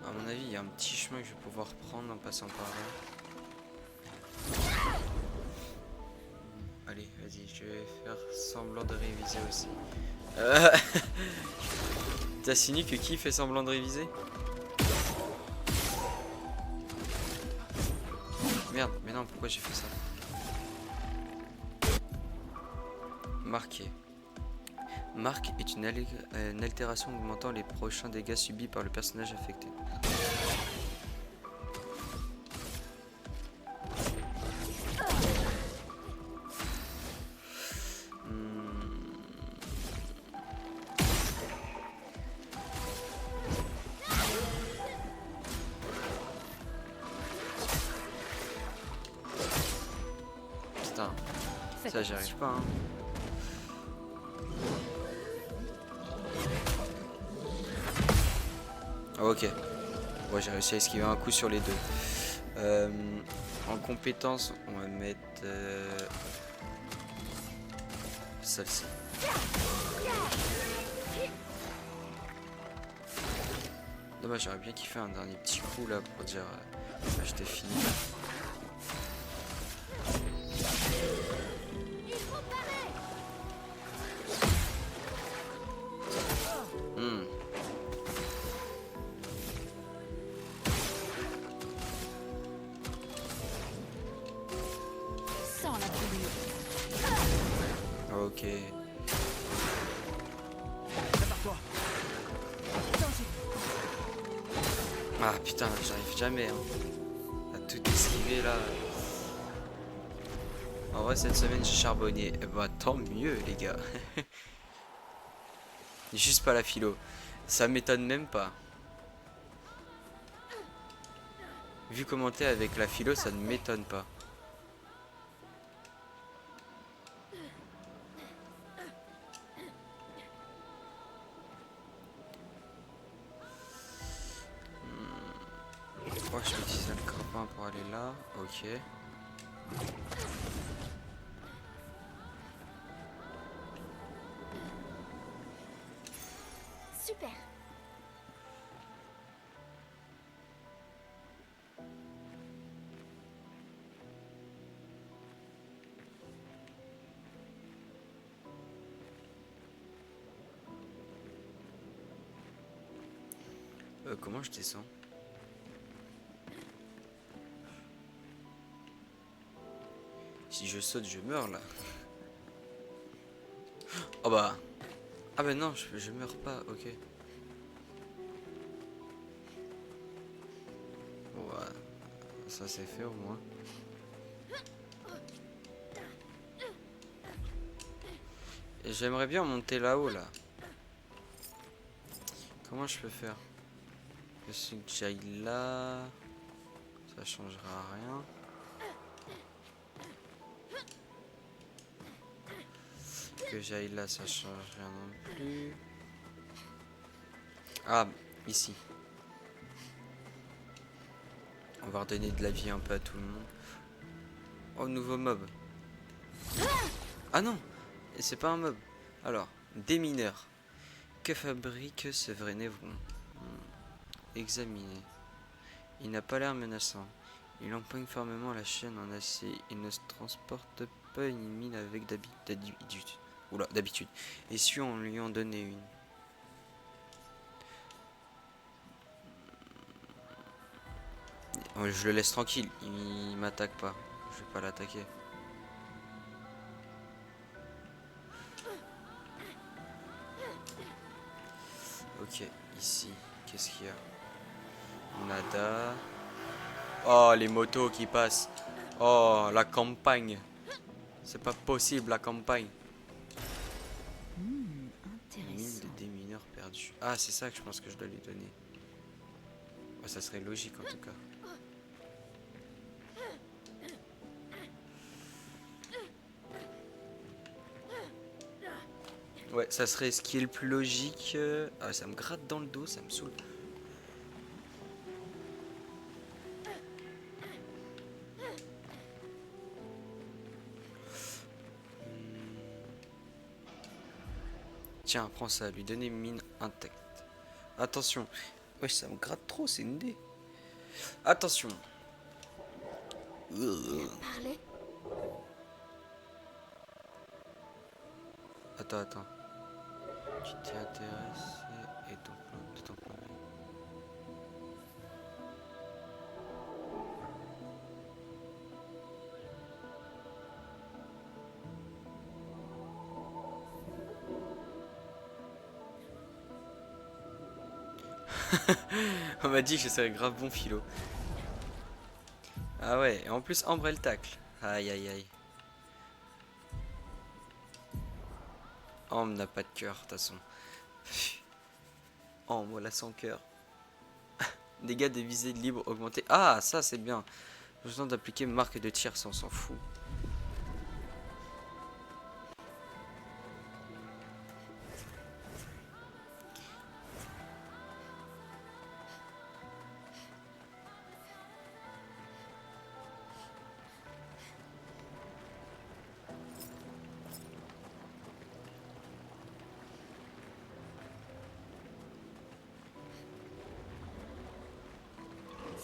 À mon avis, il y a un petit chemin que je vais pouvoir prendre en passant par là. Allez, vas-y, je vais faire semblant de réviser aussi. T'as signé que qui fait semblant de réviser? Merde, mais non, pourquoi j'ai fait ça? Marqué. Marque est une altération augmentant les prochains dégâts subis par le personnage affecté. Putain, ça j'y arrive pas hein. Ok, ouais, j'ai réussi à esquiver un coup sur les deux. En compétences, on va mettre celle-ci. Dommage, j'aurais bien kiffé un dernier petit coup là pour dire j'étais fini. Sans la brûlure. Ok. Prépare-toi. Ah putain, j'arrive jamais hein, à tout esquiver là. En vrai, cette semaine j'ai charbonné. Eh bah tant mieux les gars. Juste pas la philo. Ça m'étonne même pas. Vu comment t'es avec la philo, ça ne m'étonne pas. Je crois que je vais utiliser le grappin pour aller là. Ok. Super. Comment je descends? Si je saute, je meurs là. Oh bah. Ah bah non, je meurs pas, ok. Bon bah, ça c'est fait au moins. Et j'aimerais bien monter là-haut là. Comment je peux faire? Je sais que j'aille là. Ça changera rien. Que j'aille là, ça change rien non plus. Ah, ici. On va redonner de la vie un peu à tout le monde. Oh, nouveau mob. Ah non, et c'est pas un mob. Alors, des mineurs. Que fabrique ce vrai névron? Examiner. Il n'a pas l'air menaçant. Il empoigne fermement la chaîne en acier. Il ne se transporte pas une mine avec d'habitude. Oula, d'habitude. Et si on lui en donnait une? Je le laisse tranquille. Il m'attaque pas. Je vais pas l'attaquer. Ok, ici. Qu'est-ce qu'il y a? Nada. Oh, les motos qui passent. Oh, la campagne. C'est pas possible, la campagne. Mine Intéressant. de démineurs perdus. Ah, c'est ça que je pense que je dois lui donner. Ouais, ça serait logique en tout cas. Ouais, ça serait ce qui est le plus logique. Ah, ça me gratte dans le dos, ça me saoule. Tiens, prends ça, lui donner une mine intacte. Attention. Wesh, ça me gratte trop, c'est une dé. Attention. Parlez. Attends. Tu t'y intéresses et ton plan de ton plan. On m'a dit que je serais grave bon philo. Ah ouais, et en plus Ambre elle tacle. Aïe aïe aïe. Ambre n'a pas de cœur de toute façon. Ambre la sans cœur. Dégâts de visée libre augmentés. Ah ça c'est bien. J'ai besoin d'appliquer marque de tir, ça on s'en fout.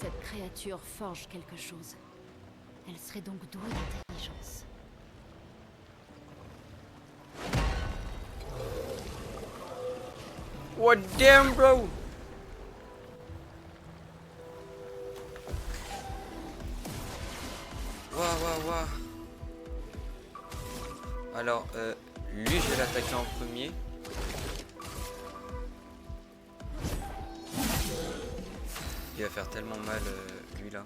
Cette créature forge quelque chose. Elle serait donc douée d'intelligence. What damn, bro? Waouh. Alors, lui, je vais l'attaquer en premier. Il va faire tellement mal, lui là.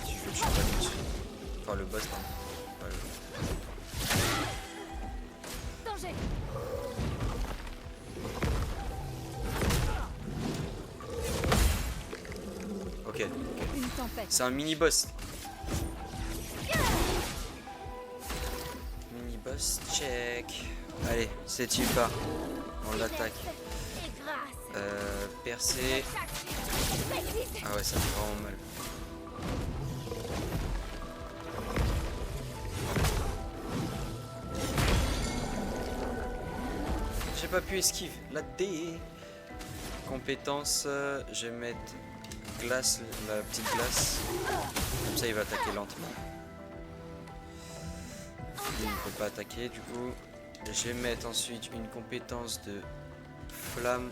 Si je le tue pas tout de suite. Enfin, le boss, pardon. Pas le- Danger! Ok. Une tempête. C'est un mini-boss. Mini-boss, check. Allez, c'est il part. On l'attaque. Et grâce. Percer. Ah ouais, ça fait vraiment mal. J'ai pas pu esquive. La D. Compétence, je vais mettre glace, la petite glace. Comme ça, il va attaquer lentement. Il ne peut pas attaquer, du coup. Je vais mettre ensuite une compétence de flamme.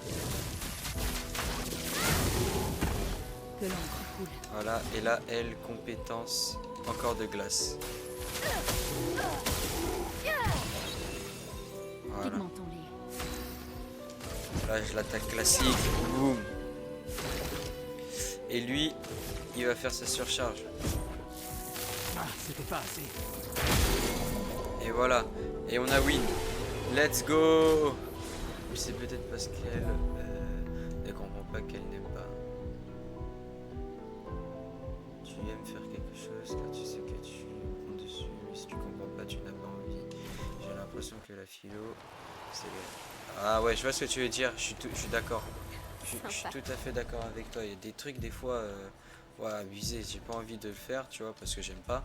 Que l'encre coule. Voilà, et là, elle, compétence encore de glace. Voilà. Pigmentons-les. Là, je l'attaque classique. Boum. Et lui, il va faire sa surcharge. Ah, c'était pas assez. Et voilà. Et on a win. Let's go. C'est peut-être parce qu'elle ne comprend pas qu'elle n'aime pas. Tu aimes faire quelque chose car tu sais que tu comptes dessus. Mais si tu comprends pas, tu n'as pas envie. J'ai l'impression que la philo, c'est... Ah ouais, je vois ce que tu veux dire. Je suis d'accord. Je suis tout à fait d'accord avec toi. Il y a des trucs, des fois, ouais, abusés. J'ai pas envie de le faire, tu vois, parce que j'aime pas.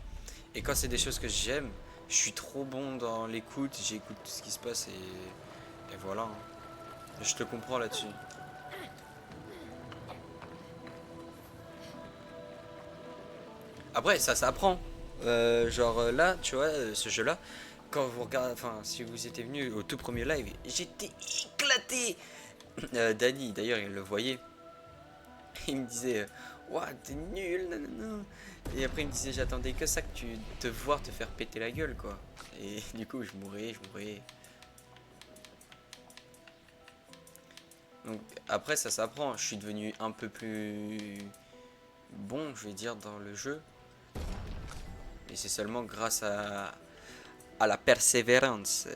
Et quand c'est des choses que j'aime, je suis trop bon dans l'écoute. J'écoute tout ce qui se passe et voilà. Hein. Je te comprends là-dessus. Après, ça s'apprend. Genre là, tu vois, ce jeu-là, quand vous regardez, enfin, si vous étiez venu au tout premier live, j'étais éclaté. Danny, d'ailleurs, il le voyait. Il me disait, ouah, t'es nul, nanana. Et après, il me disait, j'attendais que ça, que tu te voir te faire péter la gueule, quoi. Et du coup, je mourais. Donc, après, ça s'apprend. Je suis devenu un peu plus bon, je vais dire, dans le jeu. Et c'est seulement grâce à la persévérance.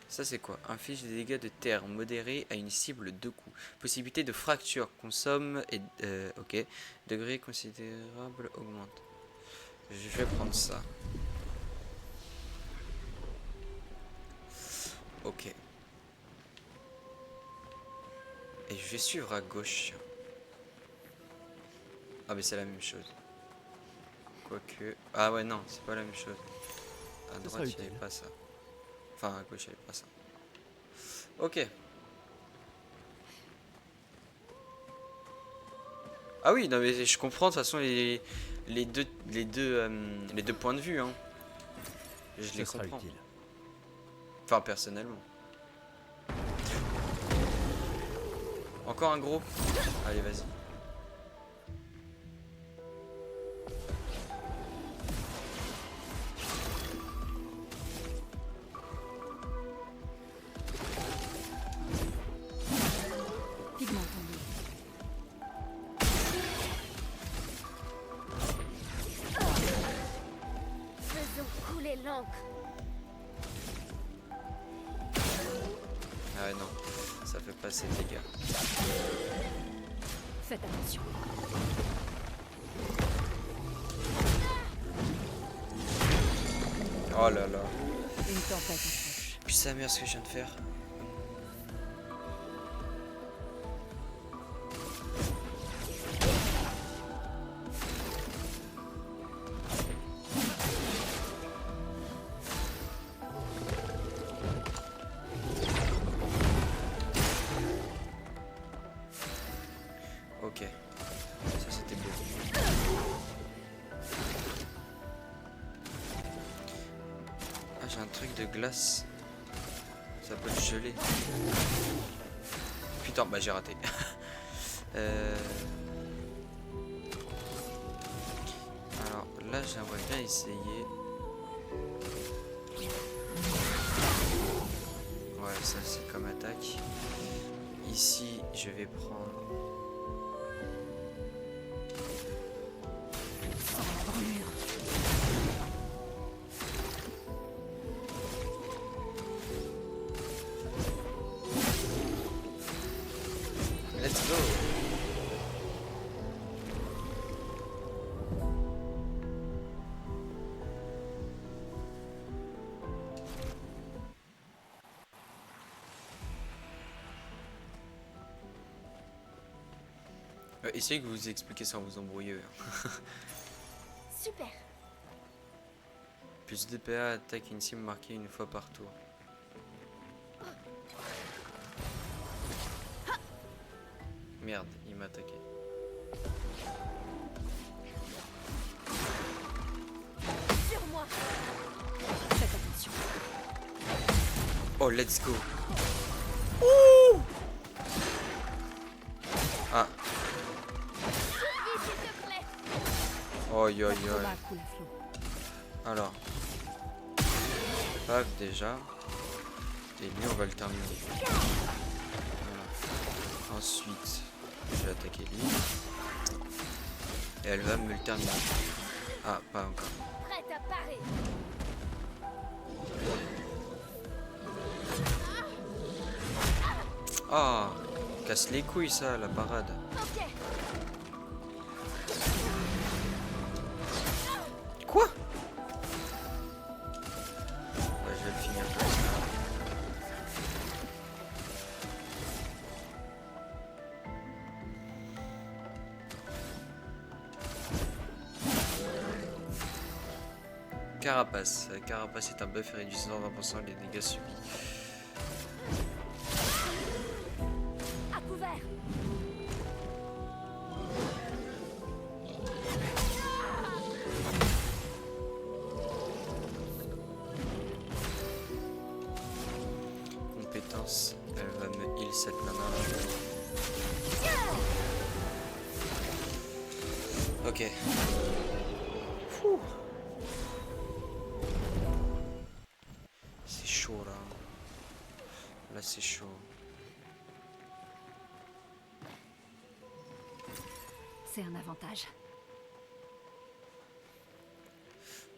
Ça c'est quoi? Inflige des dégâts de terre modérés à une cible 2 coups. Possibilité de fracture. Consomme et... ok. Degré considérable augmente. Je vais prendre ça. Ok. Et je vais suivre à gauche. Ah mais c'est la même chose. Quoique... Ah ouais non, c'est pas la même chose. À droite il n'y avait pas ça. Enfin à gauche il n'y avait pas ça. Ok. Ah oui, non mais je comprends de toute façon les deux points de vue. Hein. Je les comprends. Utile. Enfin personnellement. Encore un gros. Allez vas-y. Ah ouais non, ça fait pas ces dégâts. Faites attention. Oh là là. Une tempête approche. Puis sa mère ce que je viens de faire. glace. Ça peut être gelé. Putain, bah j'ai raté. Alors là, j'aimerais bien essayer. Ouais, ça c'est comme attaque. Ici, je vais prendre. Let's go. Essayez que vous expliquez sans vous embrouiller. Super. Plus de PA attaque une cible marquée une fois par tour. Merde, il m'a attaqué. Sur moi. Faites attention. Oh, let's go. Ouh. Ah. S'il te plaît. Oi, oi, oi. Combat coule à flot. Alors. Paf, déjà. Et lui, on va le terminer. Voilà. Ensuite, je vais attaquer lui. Et elle va me le terminer. Ah, pas encore. Prête à parer. Ah, casse les couilles ça, la parade. Ok. Quoi? Ouais, je vais le finir comme ça. Carapace. Carapace est un buff et réduisant 20% les dégâts subis. À couvert. Compétence, elle va me heal cette nana. Ok. Fouh. C'est chaud là. Là c'est chaud. C'est un avantage.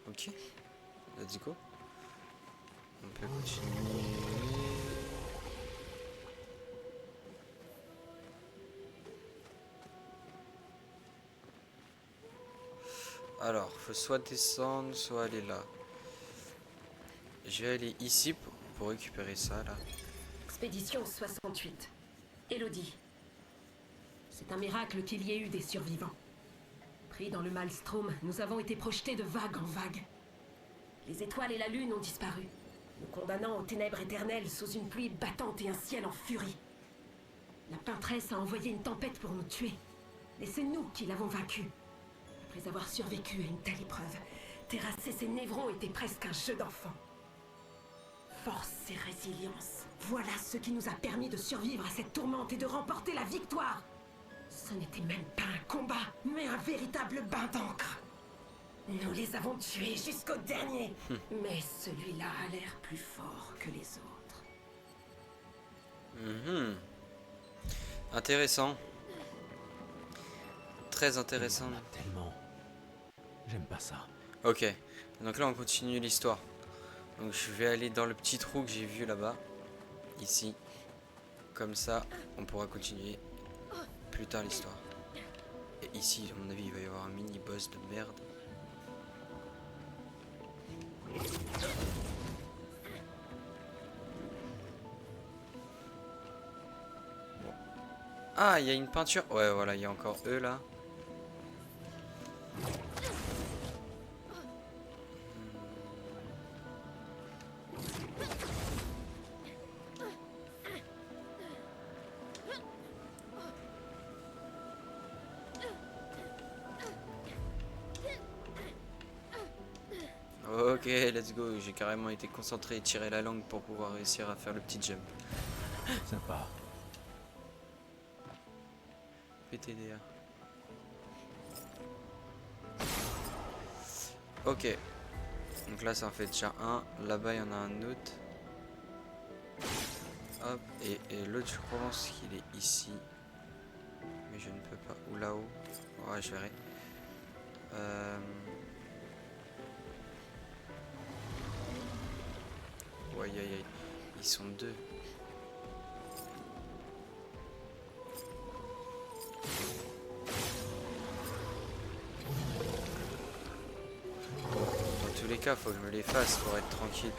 Ok. Let's go. On peut continuer. Alors, faut soit descendre, soit aller là. Je vais aller ici pour récupérer ça là. Expédition 68. Elodie. C'est un miracle qu'il y ait eu des survivants. Pris dans le maelstrom, nous avons été projetés de vague en vague. Les étoiles et la lune ont disparu, nous condamnant aux ténèbres éternelles sous une pluie battante et un ciel en furie. La peintresse a envoyé une tempête pour nous tuer. Et c'est nous qui l'avons vaincue. Après avoir survécu à une telle épreuve, terrasser ses névrons était presque un jeu d'enfant. Force et résilience, voilà ce qui nous a permis de survivre à cette tourmente et de remporter la victoire. Ce n'était même pas un combat, mais un véritable bain d'encre. Nous les avons tués jusqu'au dernier, mais celui-là a l'air plus fort que les autres. Intéressant. Très intéressant. Tellement. J'aime pas ça. Ok, donc là on continue l'histoire. Donc je vais aller dans le petit trou que j'ai vu là-bas. Ici. Comme ça, on pourra continuer plus tard l'histoire. Et ici, à mon avis, il va y avoir un mini-boss de merde. Bon. Ah, il y a une peinture. Ouais, voilà, il y a encore eux là. Ok. let's go. J'ai carrément été concentré et tiré la langue pour pouvoir réussir à faire le petit jump. Sympa. PTDA. Ok. Donc là, ça en fait déjà un. Là-bas, il y en a un autre. Hop. Et l'autre, je pense qu'il est ici. Mais je ne peux pas. Ou là-haut. Ouais, je verrai. Ouais, aïe, aïe. Ils sont deux. Dans tous les cas, faut que je me les fasse pour être tranquille.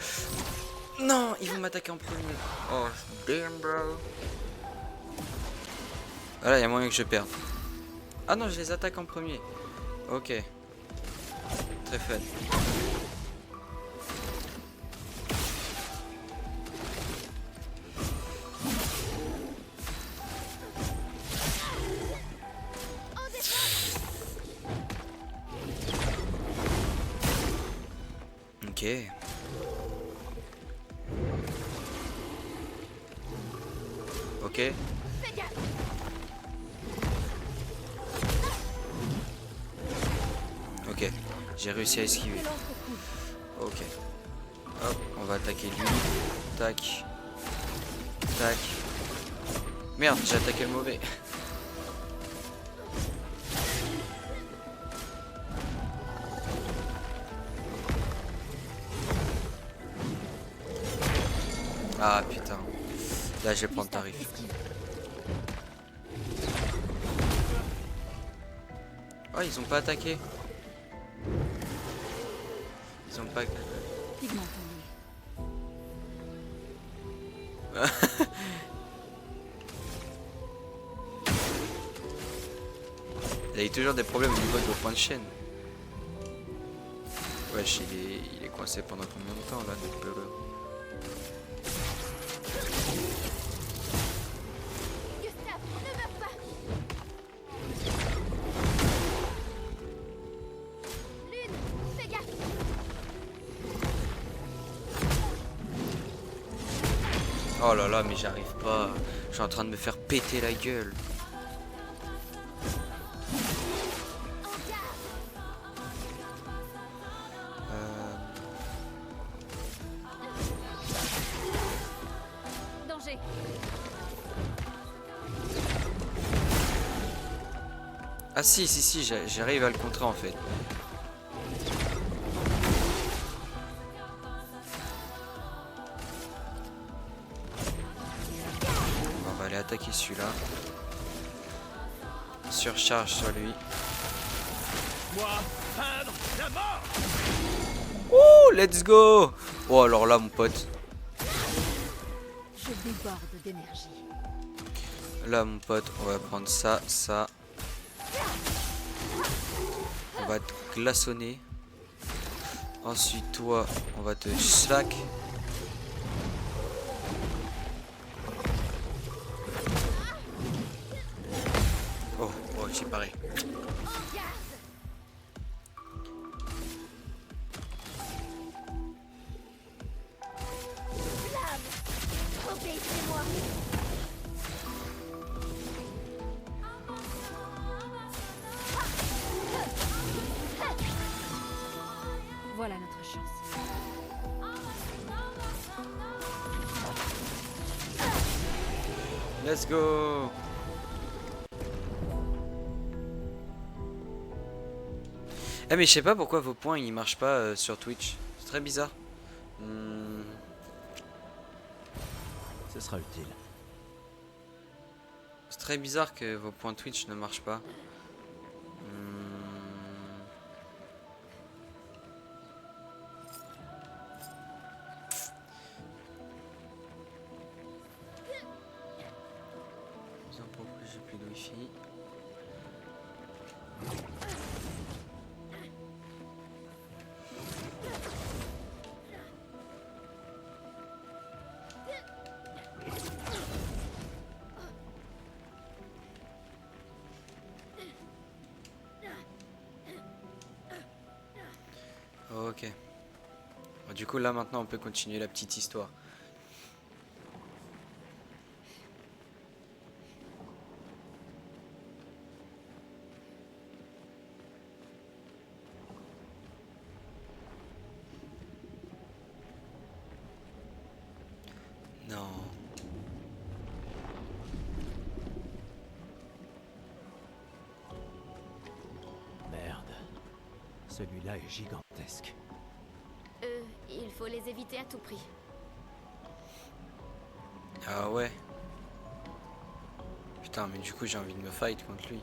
Non, ils vont m'attaquer en premier. Oh, damn, bro. Ah là, il y a moyen que je perde. Ah non, je les attaque en premier. Ok. Très fun. Ok. Ok. Ok. J'ai réussi à esquiver. Ok. Hop, on va attaquer lui. Tac. Tac. Merde, j'ai attaqué le mauvais. Ah putain. Là je vais prendre tarif. Oh, ils ont pas attaqué. Ils ont pas. Pigment Il y a toujours des problèmes au niveau de vos points de chaîne. Wesh, il est coincé pendant combien de temps là, notre peureux? Gustave, ne meurs pas. Lune, fais gaffe. Oh là là, mais j'arrive pas. Je suis en train de me faire péter la gueule. danger. Ah si, j'arrive à le contrer en fait. On va aller attaquer celui-là. Surcharge sur lui. Oh, let's go! Oh, alors là, mon pote. Je déborde d'énergie. Là, mon pote, on va prendre ça, ça. On va te glaçonner. Ensuite, toi, on va te slack. Oh, oh, j'ai paré. Obéissez-moi. Voilà notre chance. Let's go! Eh mais je sais pas pourquoi vos points ils marchent pas sur Twitch. C'est très bizarre. Ce sera utile. C'est très bizarre que vos points Twitch ne marchent pas. Pourquoi j'ai plus de wifi? Ok. du coup là maintenant on peut continuer la petite histoire. Non. Merde. Celui-là est gigantesque. Il faut les éviter à tout prix. Ah ouais. Putain, mais du coup j'ai envie de me fight contre lui.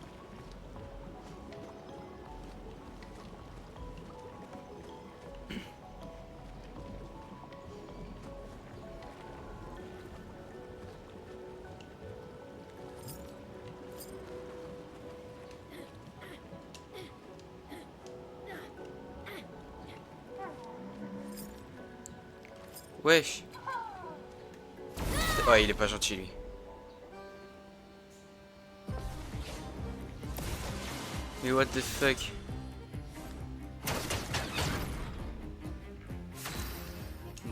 Wesh. Ouais, il est pas gentil lui. Mais what the fuck.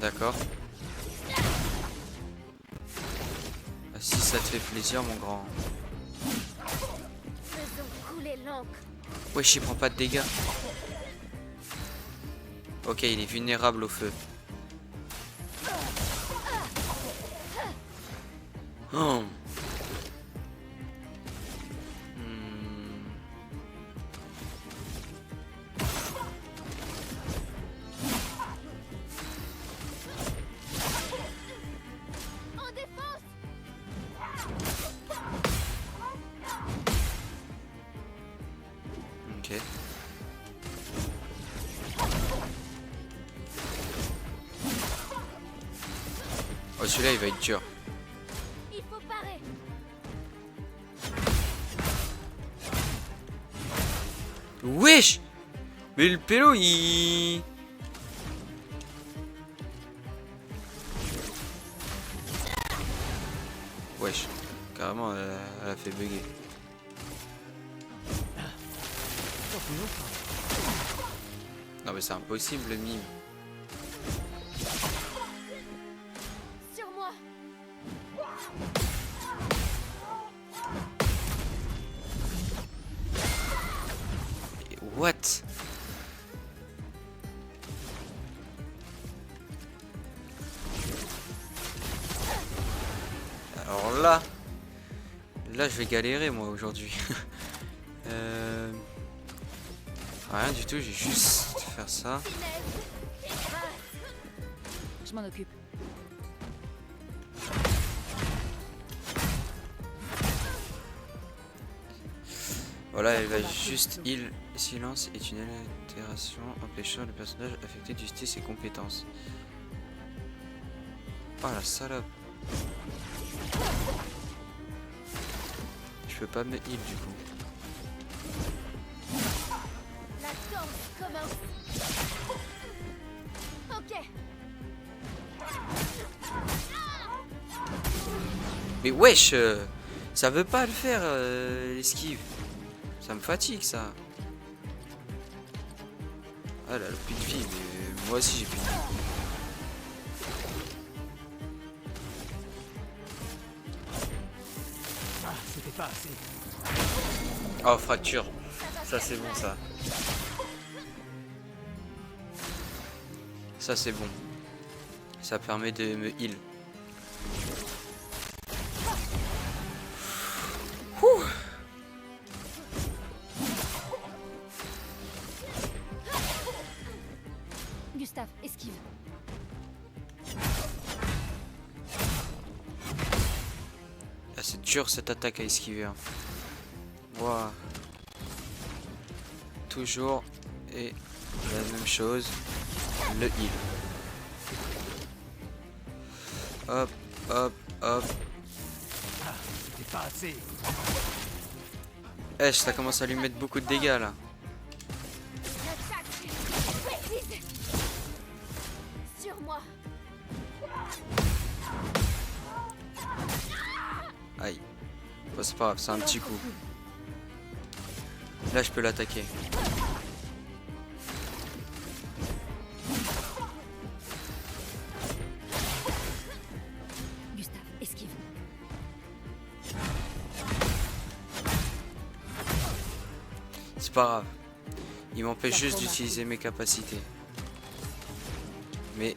D'accord. Ah, si ça te fait plaisir mon grand. Faisons couler l'encre. Wesh, il prend pas de dégâts. Ok, il est vulnérable au feu. Oh. En défense. Ok. Oh, celui-là il va être dur. Il faut parer. Wesh. Mais le pélo il... Wesh. Carrément elle a fait bugger. Non mais c'est impossible le mime. Sur moi. What? Alors là je vais galérer moi aujourd'hui. Rien du tout, j'ai juste faire ça. Je m'en occupe. Voilà, elle va juste heal. Silence est une altération empêchant le personnage affecté d'utiliser ses compétences. Oh la salope. Je peux pas me heal du coup. La danse commence. Ok. Mais wesh, ça veut pas le faire l'esquive. Ça me fatigue ça. Ah là, le plus de vie, mais moi aussi j'ai plus de vie. Ah, c'était pas assez. Oh, fracture. Ça c'est bon ça. Ça c'est bon. Ça permet de me heal. Ouh. Gustave, esquive. Ah, c'est dur cette attaque à esquiver. Hein. Wow. Toujours et la même chose. Le heal. Hop, hop, hop. Ah, c'était pas assez. Eh, ça commence à lui mettre beaucoup de dégâts là. Précise. Sur moi. Aïe. Bon, c'est pas grave, c'est un petit coup. Là, je peux l'attaquer. pas grave. Il m'empêche juste d'utiliser mes capacités. Mais...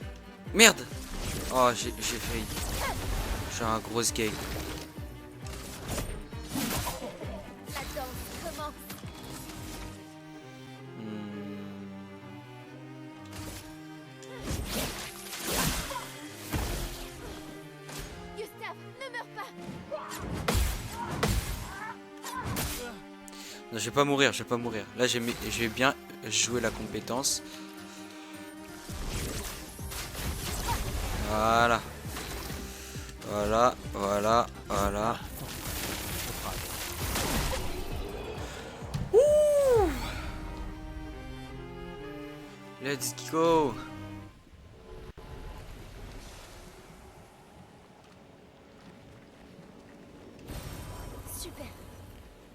Merde! Oh, j'ai failli. J'ai un gros game. La danse commence. Gustave, ne meurs pas. Non, je vais pas mourir, je vais pas mourir. Là, j'ai bien joué la compétence. Voilà. Voilà, voilà, voilà. Ouh. Let's go. Super.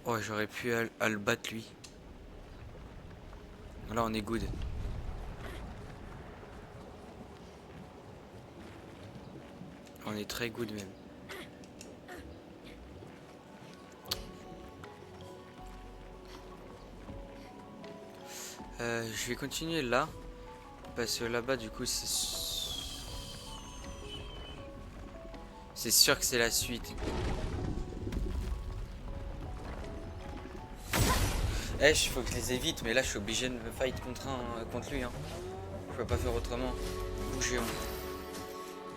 Oh, j'aurais pu à le battre lui. Là, on est good. On est très good même. Je vais continuer là. Parce que là-bas, du coup, c'est sûr que c'est la suite. Eh, il faut que je les évite, mais là, je suis obligé de me fight contre lui. Hein. Je peux pas faire autrement. Bougeons.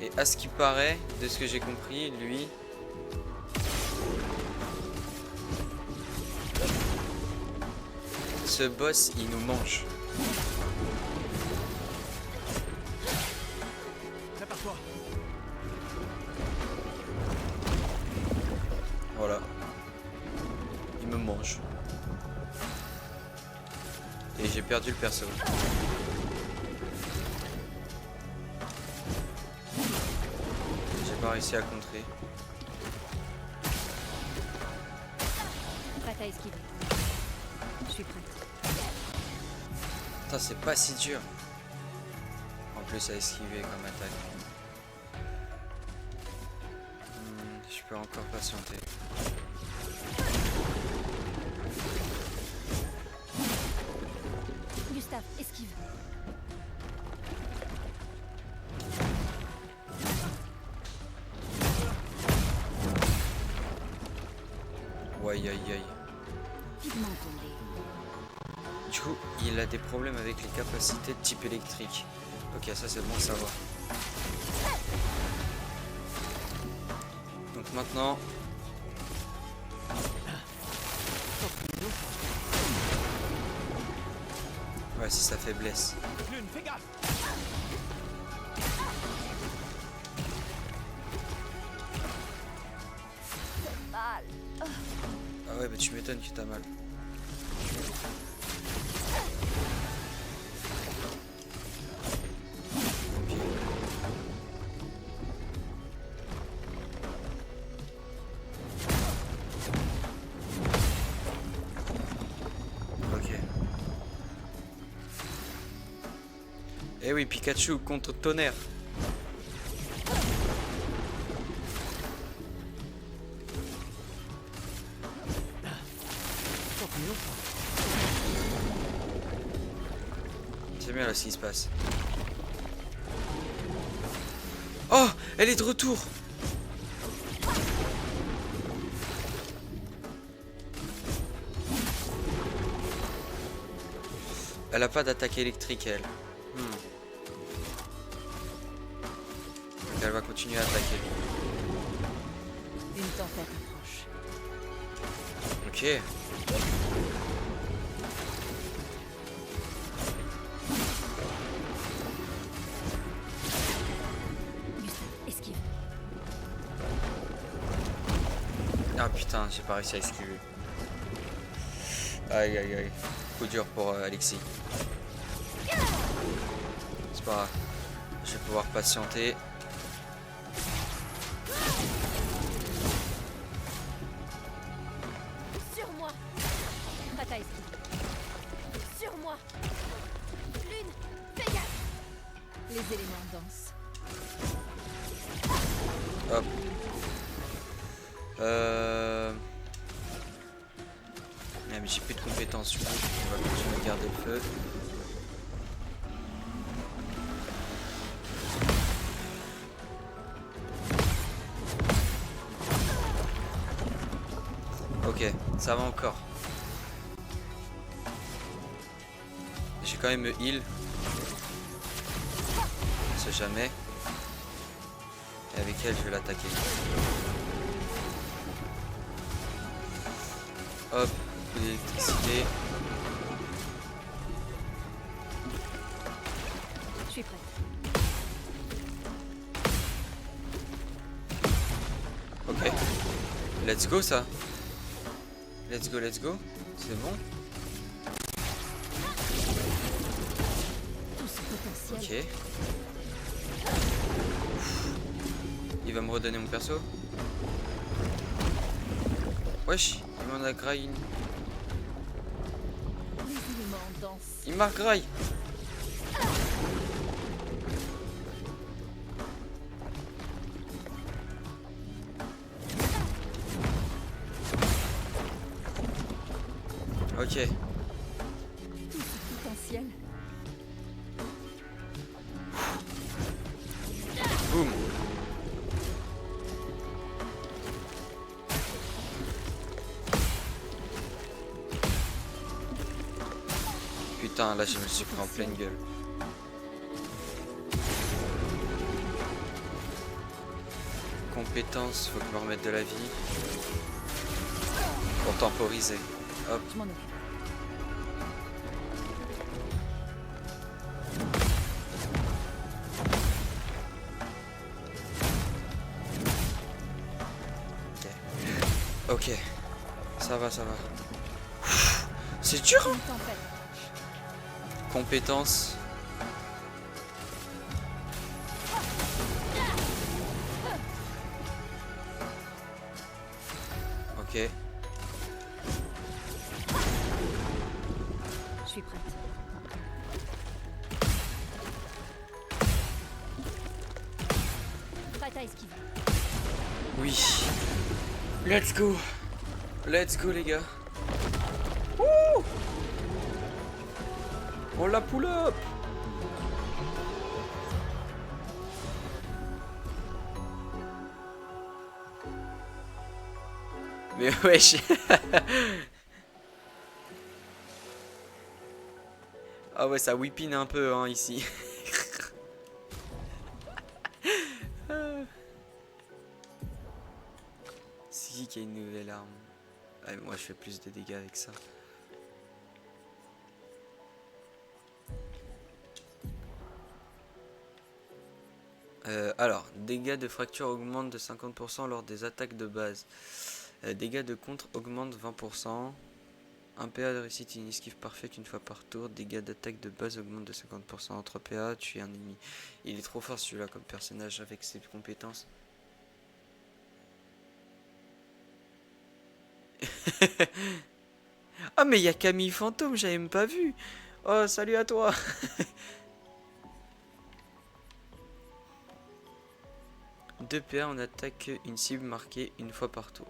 Et à ce qui paraît, de ce que j'ai compris, lui... Ce boss, il nous mange. Prépare-toi. Voilà. Il me mange. Et j'ai perdu le perso. J'ai pas réussi à contrer. Prête à esquiver. Je suis prête. Putain, c'est pas si dur. En plus à esquiver comme attaque. Je peux encore patienter. Gustave, esquive. Ouais, aïe aïe aïe. Vivement tombé. Du coup, il a des problèmes avec les capacités de type électrique. Ok, ça c'est bon à savoir. Donc maintenant... Ouais, c'est sa faiblesse. Lune, fais gaffe. Mal. Ah ouais, bah tu m'étonnes que t'as mal. Ok. Ok. Eh oui, Pikachu contre Tonnerre. C'est bien là ce qui se passe. Oh, elle est de retour. Elle a pas d'attaque électrique elle. Donc elle va continuer à attaquer. Une tempête approche. Ok. Gustave, esquive. Ah putain, j'ai pas réussi à esquiver. Aïe aïe aïe. Coup dur pour Alexis. C'est pas grave. Je vais pouvoir patienter. Sur moi. Prête à esquiver. Sur moi. Lune, fais gaffe. Les éléments dansent. Hop. Ah mais j'ai plus de compétences. Du coup, on va continuer à garder le feu. Ok, ça va encore. J'ai quand même me heal. On sait jamais. Et avec elle, je vais l'attaquer. Hop, coup d'électricité. Je suis prête. Ok. Let's go ça. Let's go, let's go. C'est bon. Tout ce potentiel. Ok. Il va me redonner mon perso. Wesh, il m'en a graille une. Les éléments en danse. Il m'a graille. Ok. Tout ce potentiel. Boum. Putain, là je me suis pris en pleine gueule. Compétence, faut que je me remette de la vie. Pour temporiser. Hop. Je m'en occupe. Ok. Ça va, ça va. C'est dur hein. Une tempête. Compétence. Ok. Je suis prête. Prête à esquiver. Oui. Let's go. Let's go les gars. Wouh. On la pull up. Mais wesh. Ah ouais, ça whippine un peu hein, ici. Si qu'il y a une nouvelle arme. Ouais, moi je fais plus de dégâts avec ça. Alors, dégâts de fracture augmentent de 50% lors des attaques de base. Dégâts de contre augmentent 20%. Un PA de réussite, une esquive parfaite une fois par tour. Dégâts d'attaque de base augmentent de 50% entre PA, tuer un ennemi. Il est trop fort celui-là comme personnage avec ses compétences. Ah mais il y a Camille Fantôme, j'avais même pas vu. Oh salut à toi. Deux PA, on attaque une cible marquée une fois par tour.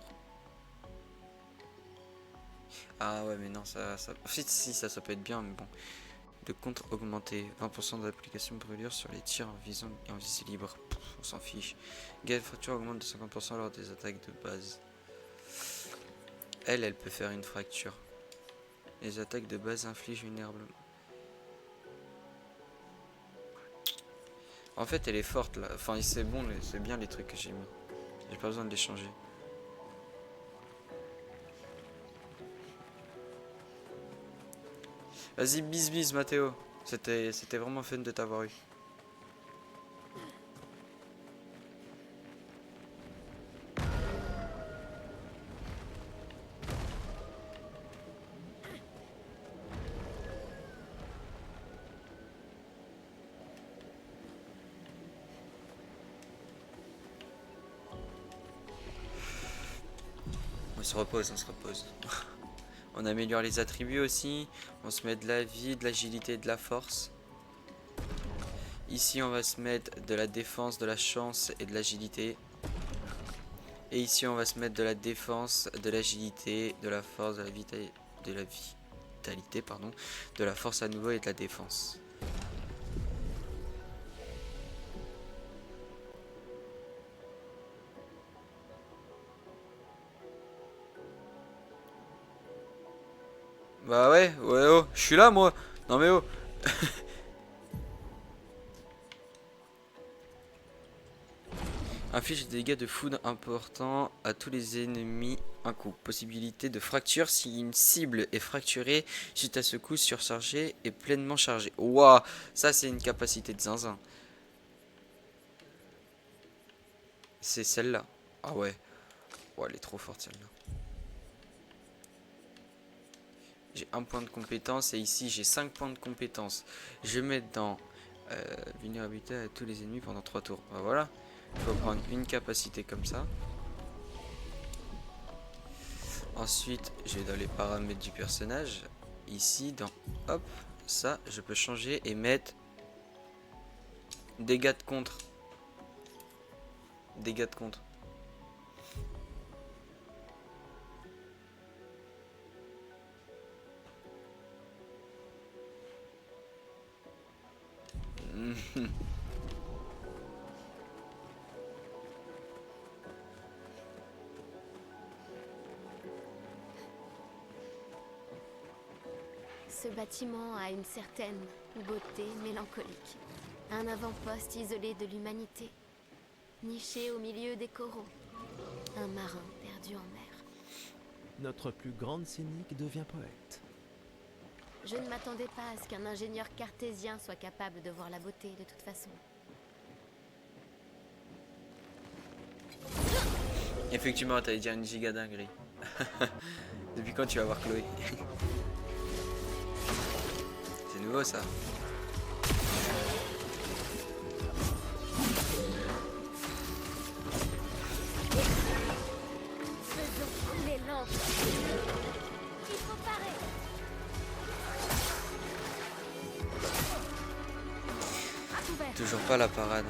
Ah ouais mais non ça... En fait si ça peut être bien mais bon. De contre augmenté, 20% d'application brûlure sur les tirs en visant et en visée libre. Pff, on s'en fiche. Dégâts de fracture augmente de 50% lors des attaques de base. Elle peut faire une fracture. Les attaques de base infligent vulnérablement. En fait elle est forte là. Enfin c'est bon, c'est bien les trucs que j'ai mis. J'ai pas besoin de les changer. Vas-y bis Mathéo. C'était vraiment fun de t'avoir eu. On se repose. On améliore les attributs aussi. On se met de la vie, de l'agilité et de la force. Ici on va se mettre de la défense, de la chance et de l'agilité. Et ici on va se mettre de la défense, de l'agilité, de la force, de la vitalité, de la vitalité, pardon, de la force à nouveau et de la défense. Bah ouais, oh, je suis là moi. Non mais oh. Inflige des dégâts de foudre importants à tous les ennemis un coup. Possibilité de fracture si une cible est fracturée suite à ce coup surchargé et pleinement chargé. Waouh, ça c'est une capacité de zinzin. C'est celle-là. Ah ouais. Oh, elle est trop forte celle-là. J'ai 1 point de compétence et ici j'ai 5 points de compétence. Je vais mettre dans vulnérabilité à tous les ennemis pendant 3 tours. Bah voilà. Il faut prendre une capacité comme ça. Ensuite, je vais dans les paramètres du personnage. Ici, dans hop, ça, je peux changer et mettre dégâts de contre. Dégâts de contre. Ce bâtiment a une certaine beauté mélancolique. Un avant-poste isolé de l'humanité, niché au milieu des coraux. Un marin perdu en mer. Notre plus grande cynique devient poète. Je ne m'attendais pas à ce qu'un ingénieur cartésien soit capable de voir la beauté de toute façon. Effectivement, t'allais dire une giga dinguerie. Depuis quand tu vas voir Chloé? C'est nouveau ça. Faisons couler l'encre. Il faut parer. Toujours pas la parade.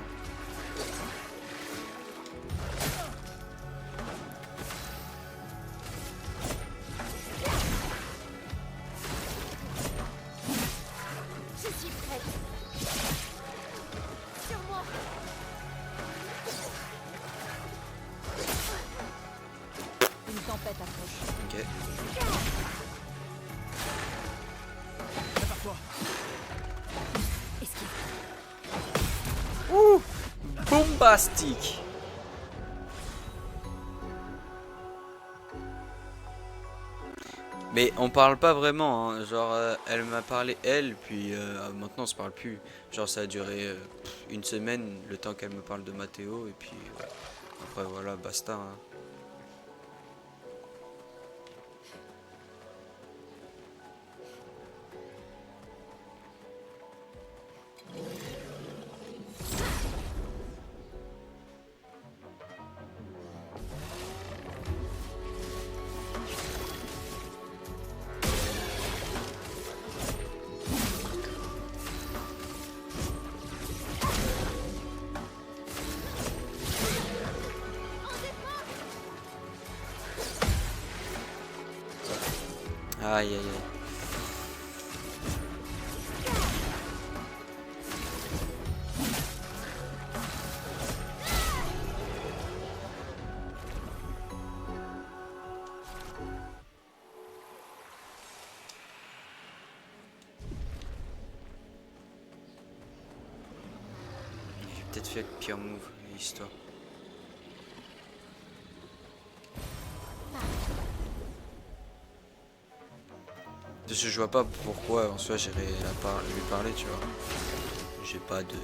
Je suis prête. Sur moi. Une tempête approche. Ok. Prépare-toi. Esquive. Ouh, bombastique. Mais on parle pas vraiment, hein. Genre elle m'a parlé elle, puis maintenant on se parle plus. Genre ça a duré 1 semaine, le temps qu'elle me parle de Mathéo, et puis ouais. Après voilà, basta. Hein. Aïe aïe aïe. J'ai peut-être fait le pire move de l'histoire. Je vois pas pourquoi en soi j'irais lui parler, tu vois. J'ai pas de...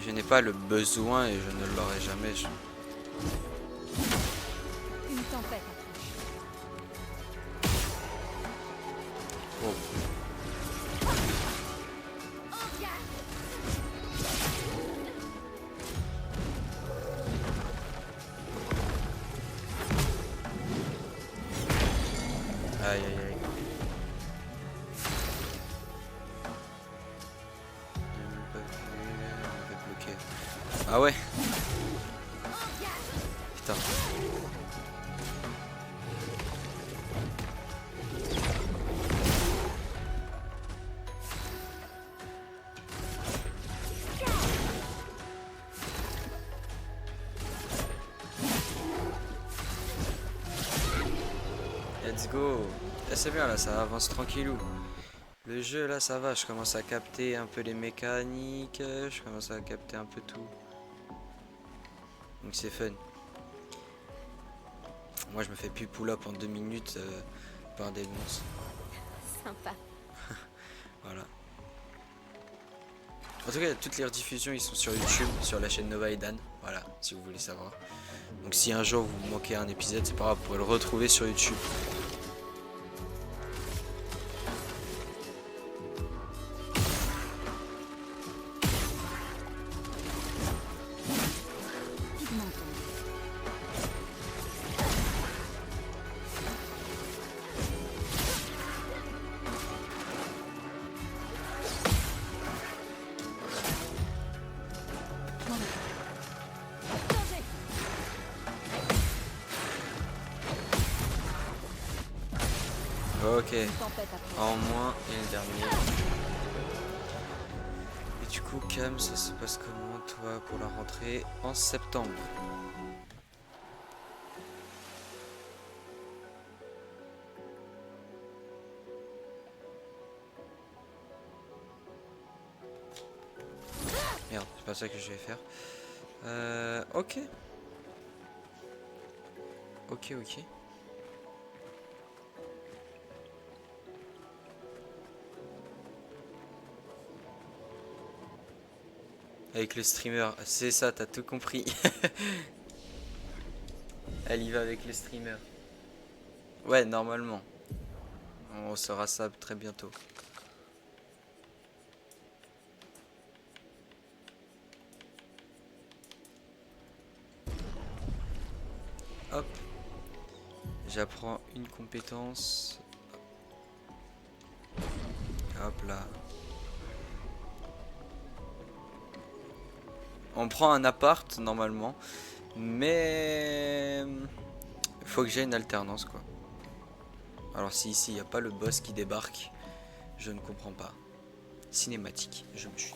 Je n'ai pas le besoin et je ne l'aurai jamais. Une tempête approche. Oh. Aïe aïe aïe. Ah ouais. Putain. Let's go. Là, c'est bien, là, ça avance tranquillou. Le jeu, là, ça va. Je commence à capter un peu les mécaniques. Je commence à capter un peu tout. Donc, c'est fun. Moi, je me fais plus pull-up en 2 minutes par des monstres. Sympa. Voilà. En tout cas, toutes les rediffusions, ils sont sur YouTube, sur la chaîne Nova et Dan. Voilà, si vous voulez savoir. Donc si un jour vous manquez un épisode, c'est pas grave, vous pourrez le retrouver sur YouTube. Ok, en moins et le dernier. Et du coup, Cam, ça se passe comment toi pour la rentrée en septembre? Merde, c'est pas ça que je vais faire. Ok. Ok. Avec le streamer, c'est ça, t'as tout compris. Elle y va avec le streamer. Ouais, normalement. On saura ça très bientôt. Hop. J'apprends une compétence. Hop là. On prend un appart normalement, mais il faut que j'ai une alternance quoi. Alors si ici il n'y a pas le boss qui débarque, je ne comprends pas. Cinématique, je me chute.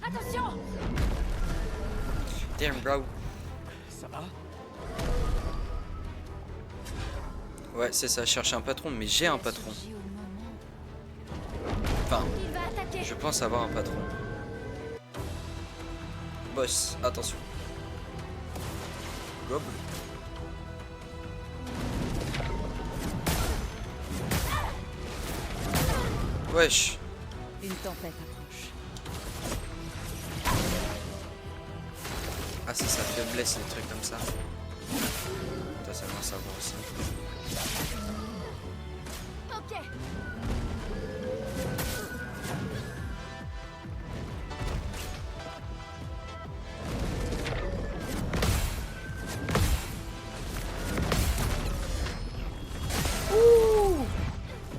Attention! Damn bro. Ça va? Ouais c'est ça, je cherche un patron, mais j'ai un patron. Enfin, Il va attaquer! je pense avoir un patron. Boss, attention. Gob. Wesh. Une tempête approche. Ah c'est sa faiblesse, les trucs comme ça. Ça c'est bon à savoir aussi. Ok.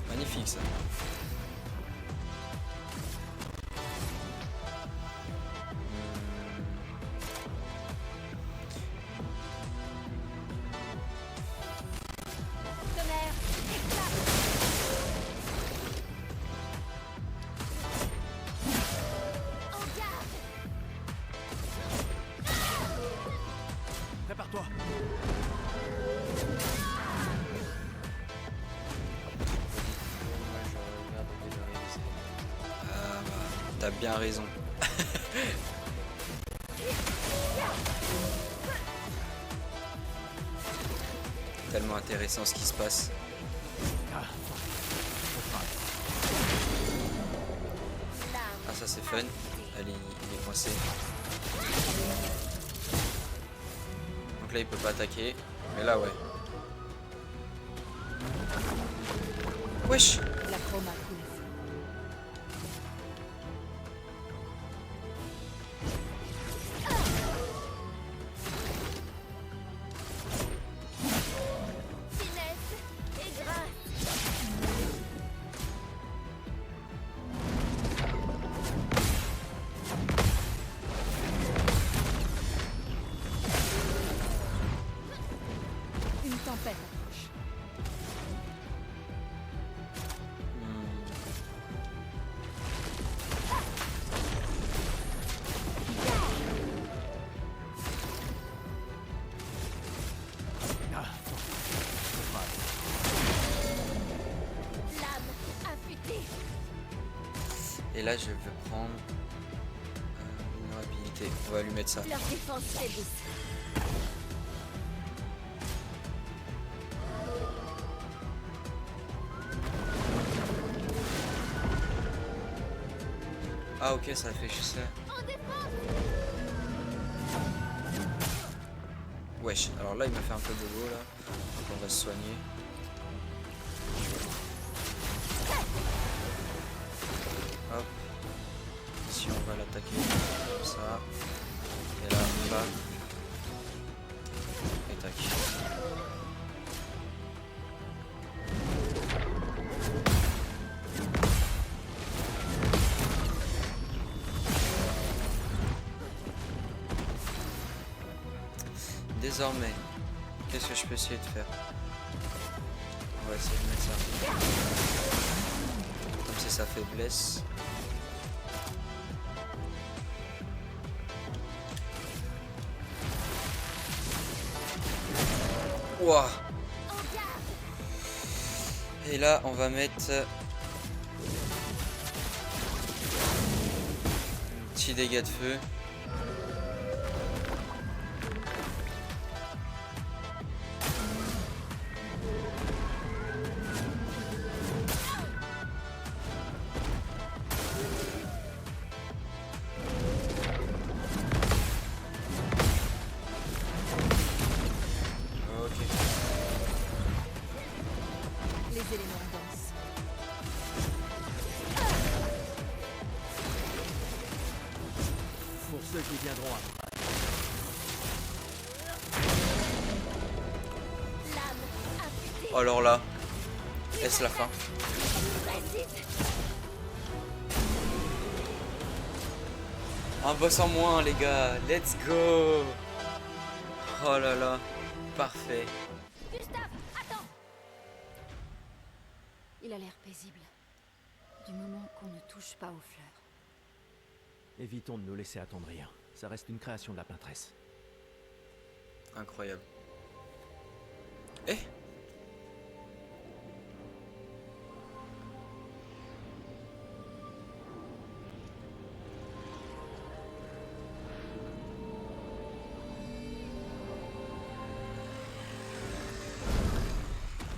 Magnifique ça. Tonnerre! Éclate! En garde! Prépare-toi. Ah bah, t'as bien raison. Tellement intéressant ce qui se passe. ça c'est fun. Allez, il est coincé. Donc là il peut pas attaquer. Mais là ouais. Wesh. La chrome a coulé feu. Finesse et grâce. Une tempête approche. Lame affûtée. Et là je vais prendre vulnérabilité. On va lui mettre ça. Leur défense faiblisse. Ah ok, ça fait juste ça. En défense. Wesh, alors là il m'a fait un peu de bobo là. Donc on va se soigner. Hop. Ici on va l'attaquer comme ça. Et là, bam. Et tac. Désormais, qu'est-ce que je peux essayer de faire? On va essayer de mettre ça. Comme c'est sa faiblesse. Ouah. Et là, on va mettre un petit dégât de feu. Les éléments dansent. Pour ceux qui viendront après. Lame affûtée. Alors là, est-ce la fin? Résiste. Un boss en moins les gars, let's go. Oh là là, parfait. Gustave, attends. Il a l'air paisible. Du moment qu'on ne touche pas aux fleurs. Évitons de nous laisser attendrir. Ça reste une création de la peintresse. Incroyable. Eh?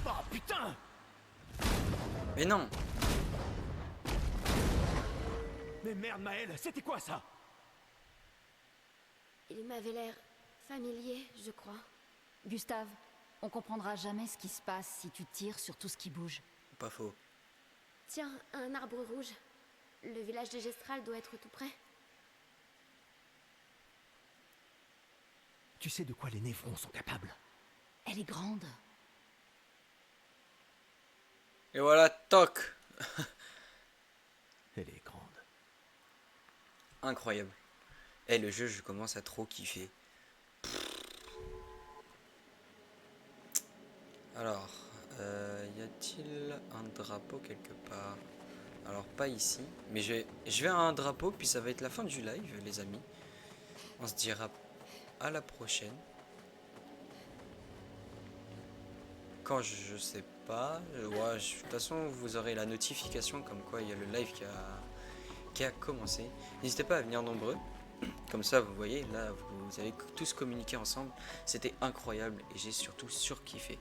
Oh putain! Mais non! Mais merde Maël, c'était quoi ça? Il m'avait l'air familier, je crois. Gustave, on comprendra jamais ce qui se passe si tu tires sur tout ce qui bouge. Pas faux. Tiens, un arbre rouge. Le village de Gestral doit être tout près. Tu sais de quoi les névrons sont capables? Elle est grande. Et voilà, toc! Elle est grande. Incroyable. Et le jeu, je commence à trop kiffer. Alors, y a-t-il un drapeau quelque part? Alors, pas ici. Mais je vais à un drapeau, puis ça va être la fin du live, les amis. On se dira à la prochaine. Quand je sais pas. Ouais, de toute façon, vous aurez la notification comme quoi il y a le live qui a commencé. N'hésitez pas à venir nombreux. Comme ça, vous voyez, là, vous avez tous communiqué ensemble. C'était incroyable et j'ai surtout surkiffé.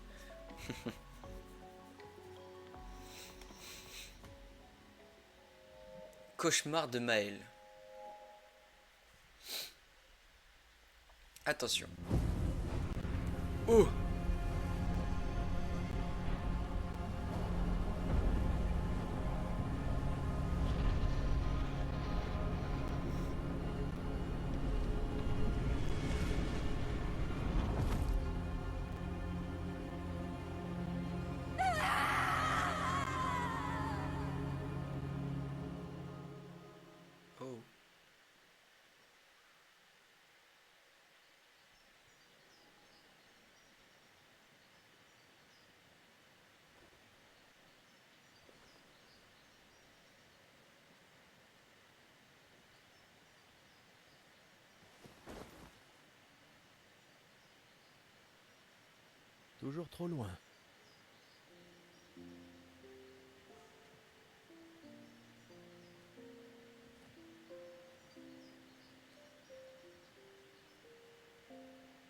cauchemar de Maël. Attention. Oh! Oh. Toujours trop loin.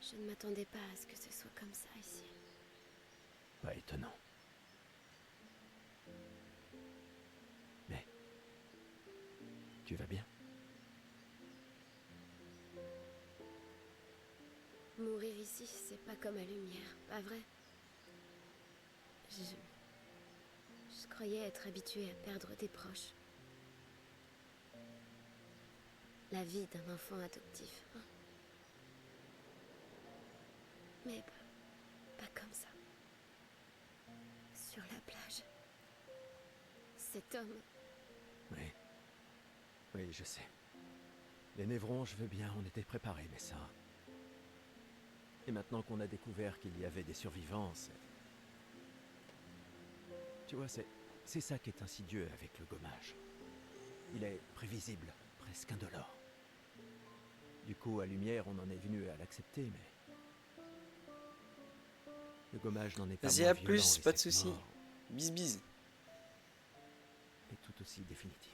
Je ne m'attendais pas à ce que ce soit comme ça ici. Pas étonnant. Mais... tu vas bien? Mourir ici, c'est pas comme à Lumière, pas vrai? Je croyais être habituée à perdre des proches. La vie d'un enfant adoptif. Hein. Mais pas comme ça. Sur la plage. Cet homme. Oui. Oui, je sais. Les névrons, je veux bien, on était préparés, mais ça... Et maintenant qu'on a découvert qu'il y avait des survivants, tu vois, c'est ça qui est insidieux avec le gommage. Il est prévisible, presque indolore. Du coup, à Lumière, on en est venu à l'accepter, mais... le gommage n'en est pas Vas-y, moins à violent, plus, et pas de cette soucis. mort Bis bis. est tout aussi définitive.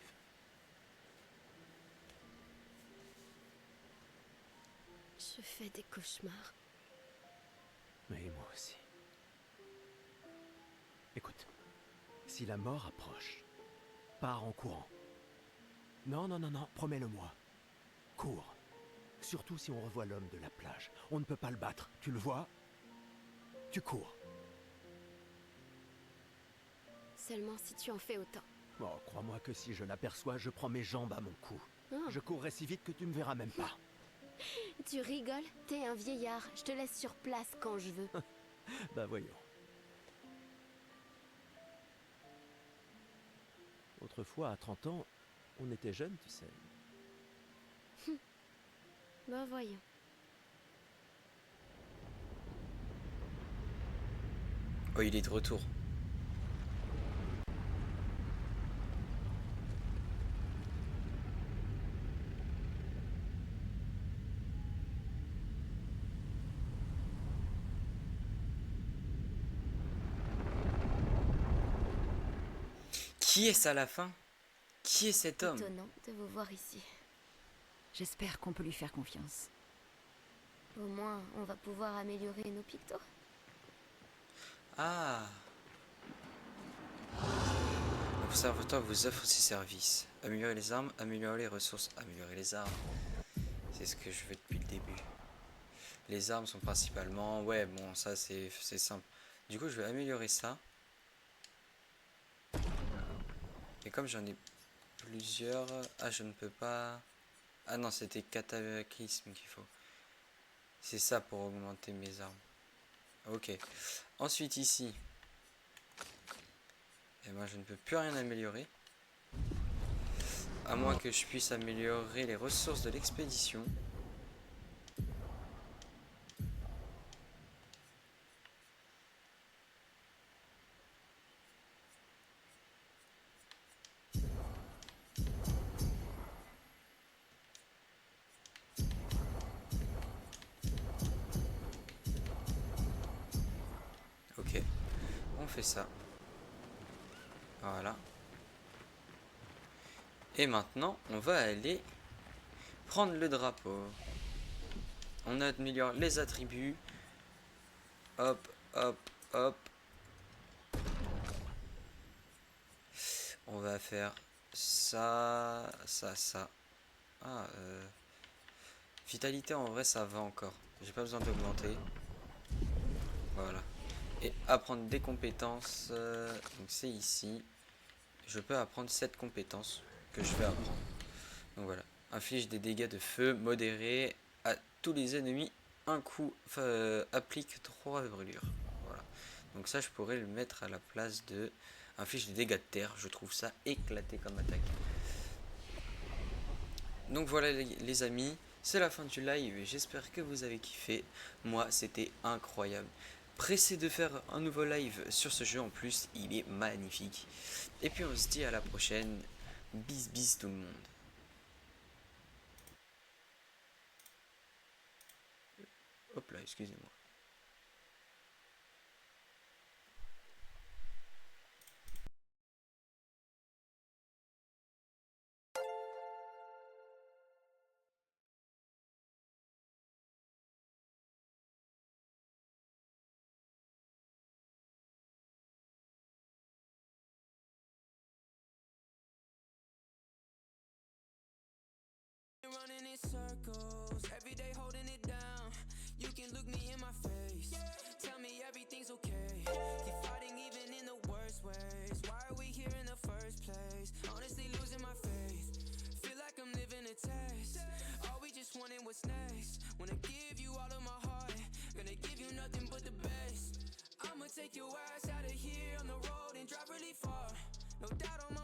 Je fais des cauchemars. Oui, moi aussi. Écoute, si la mort approche, pars en courant. Non, non, non, non, promets-le-moi. Cours. Surtout si on revoit l'homme de la plage. On ne peut pas le battre, tu le vois? Tu cours. Seulement si tu en fais autant. Oh, crois-moi que si je l'aperçois, je prends mes jambes à mon cou. Oh. Je courrai si vite que tu me verras même pas. Tu rigoles? T'es un vieillard. Je te laisse sur place quand je veux. Bah voyons. Autrefois, à 30 ans, on était jeunes, tu sais. Ben voyons. Oh, il est de retour. Qui est-ce à la fin? Qui est cet homme? Étonnant de vous voir ici. J'espère qu'on peut lui faire confiance. Au moins, on va pouvoir améliorer nos pictos. Ah. L'observatoire vous offre ses services. Améliorer les armes, améliorer les ressources, améliorer les armes. C'est ce que je veux depuis le début. Les armes sont principalement... ouais, bon, ça c'est simple. Du coup, je vais améliorer ça. Et comme j'en ai plusieurs... ah, je ne peux pas... ah non, c'était cataclysme qu'il faut. C'est ça pour augmenter mes armes. Ok. Ensuite, ici... et moi, je ne peux plus rien améliorer. À moins que je puisse améliorer les ressources de l'expédition. Ok, on fait ça. Voilà. Et maintenant, on va aller prendre le drapeau. On améliore les attributs. Hop, hop, hop. On va faire ça. Ah, vitalité en vrai ça va encore. J'ai pas besoin d'augmenter. Voilà. Et apprendre des compétences. Donc c'est ici. Je peux apprendre 7 compétences que je vais apprendre. Donc voilà. Inflige des dégâts de feu modérés à tous les ennemis. Un coup. Applique 3 brûlures. Voilà. Donc ça je pourrais le mettre à la place de. Inflige des dégâts de terre. Je trouve ça éclaté comme attaque. Donc voilà les amis. C'est la fin du live et j'espère que vous avez kiffé. Moi c'était incroyable. Pressé de faire un nouveau live sur ce jeu en plus, il est magnifique. Et puis on se dit à la prochaine. Bis bis tout le monde. Hop là, excusez-moi. Running in circles, every day holding it down. You can look me in my face, tell me everything's okay. Keep fighting even in the worst ways. Why are we here in the first place? Honestly losing my faith. Feel like I'm living a test. All we just wanted was next. Wanna give you all of my heart, gonna give you nothing but the best. I'ma take your ass out of here on the road and drive really far. No doubt on my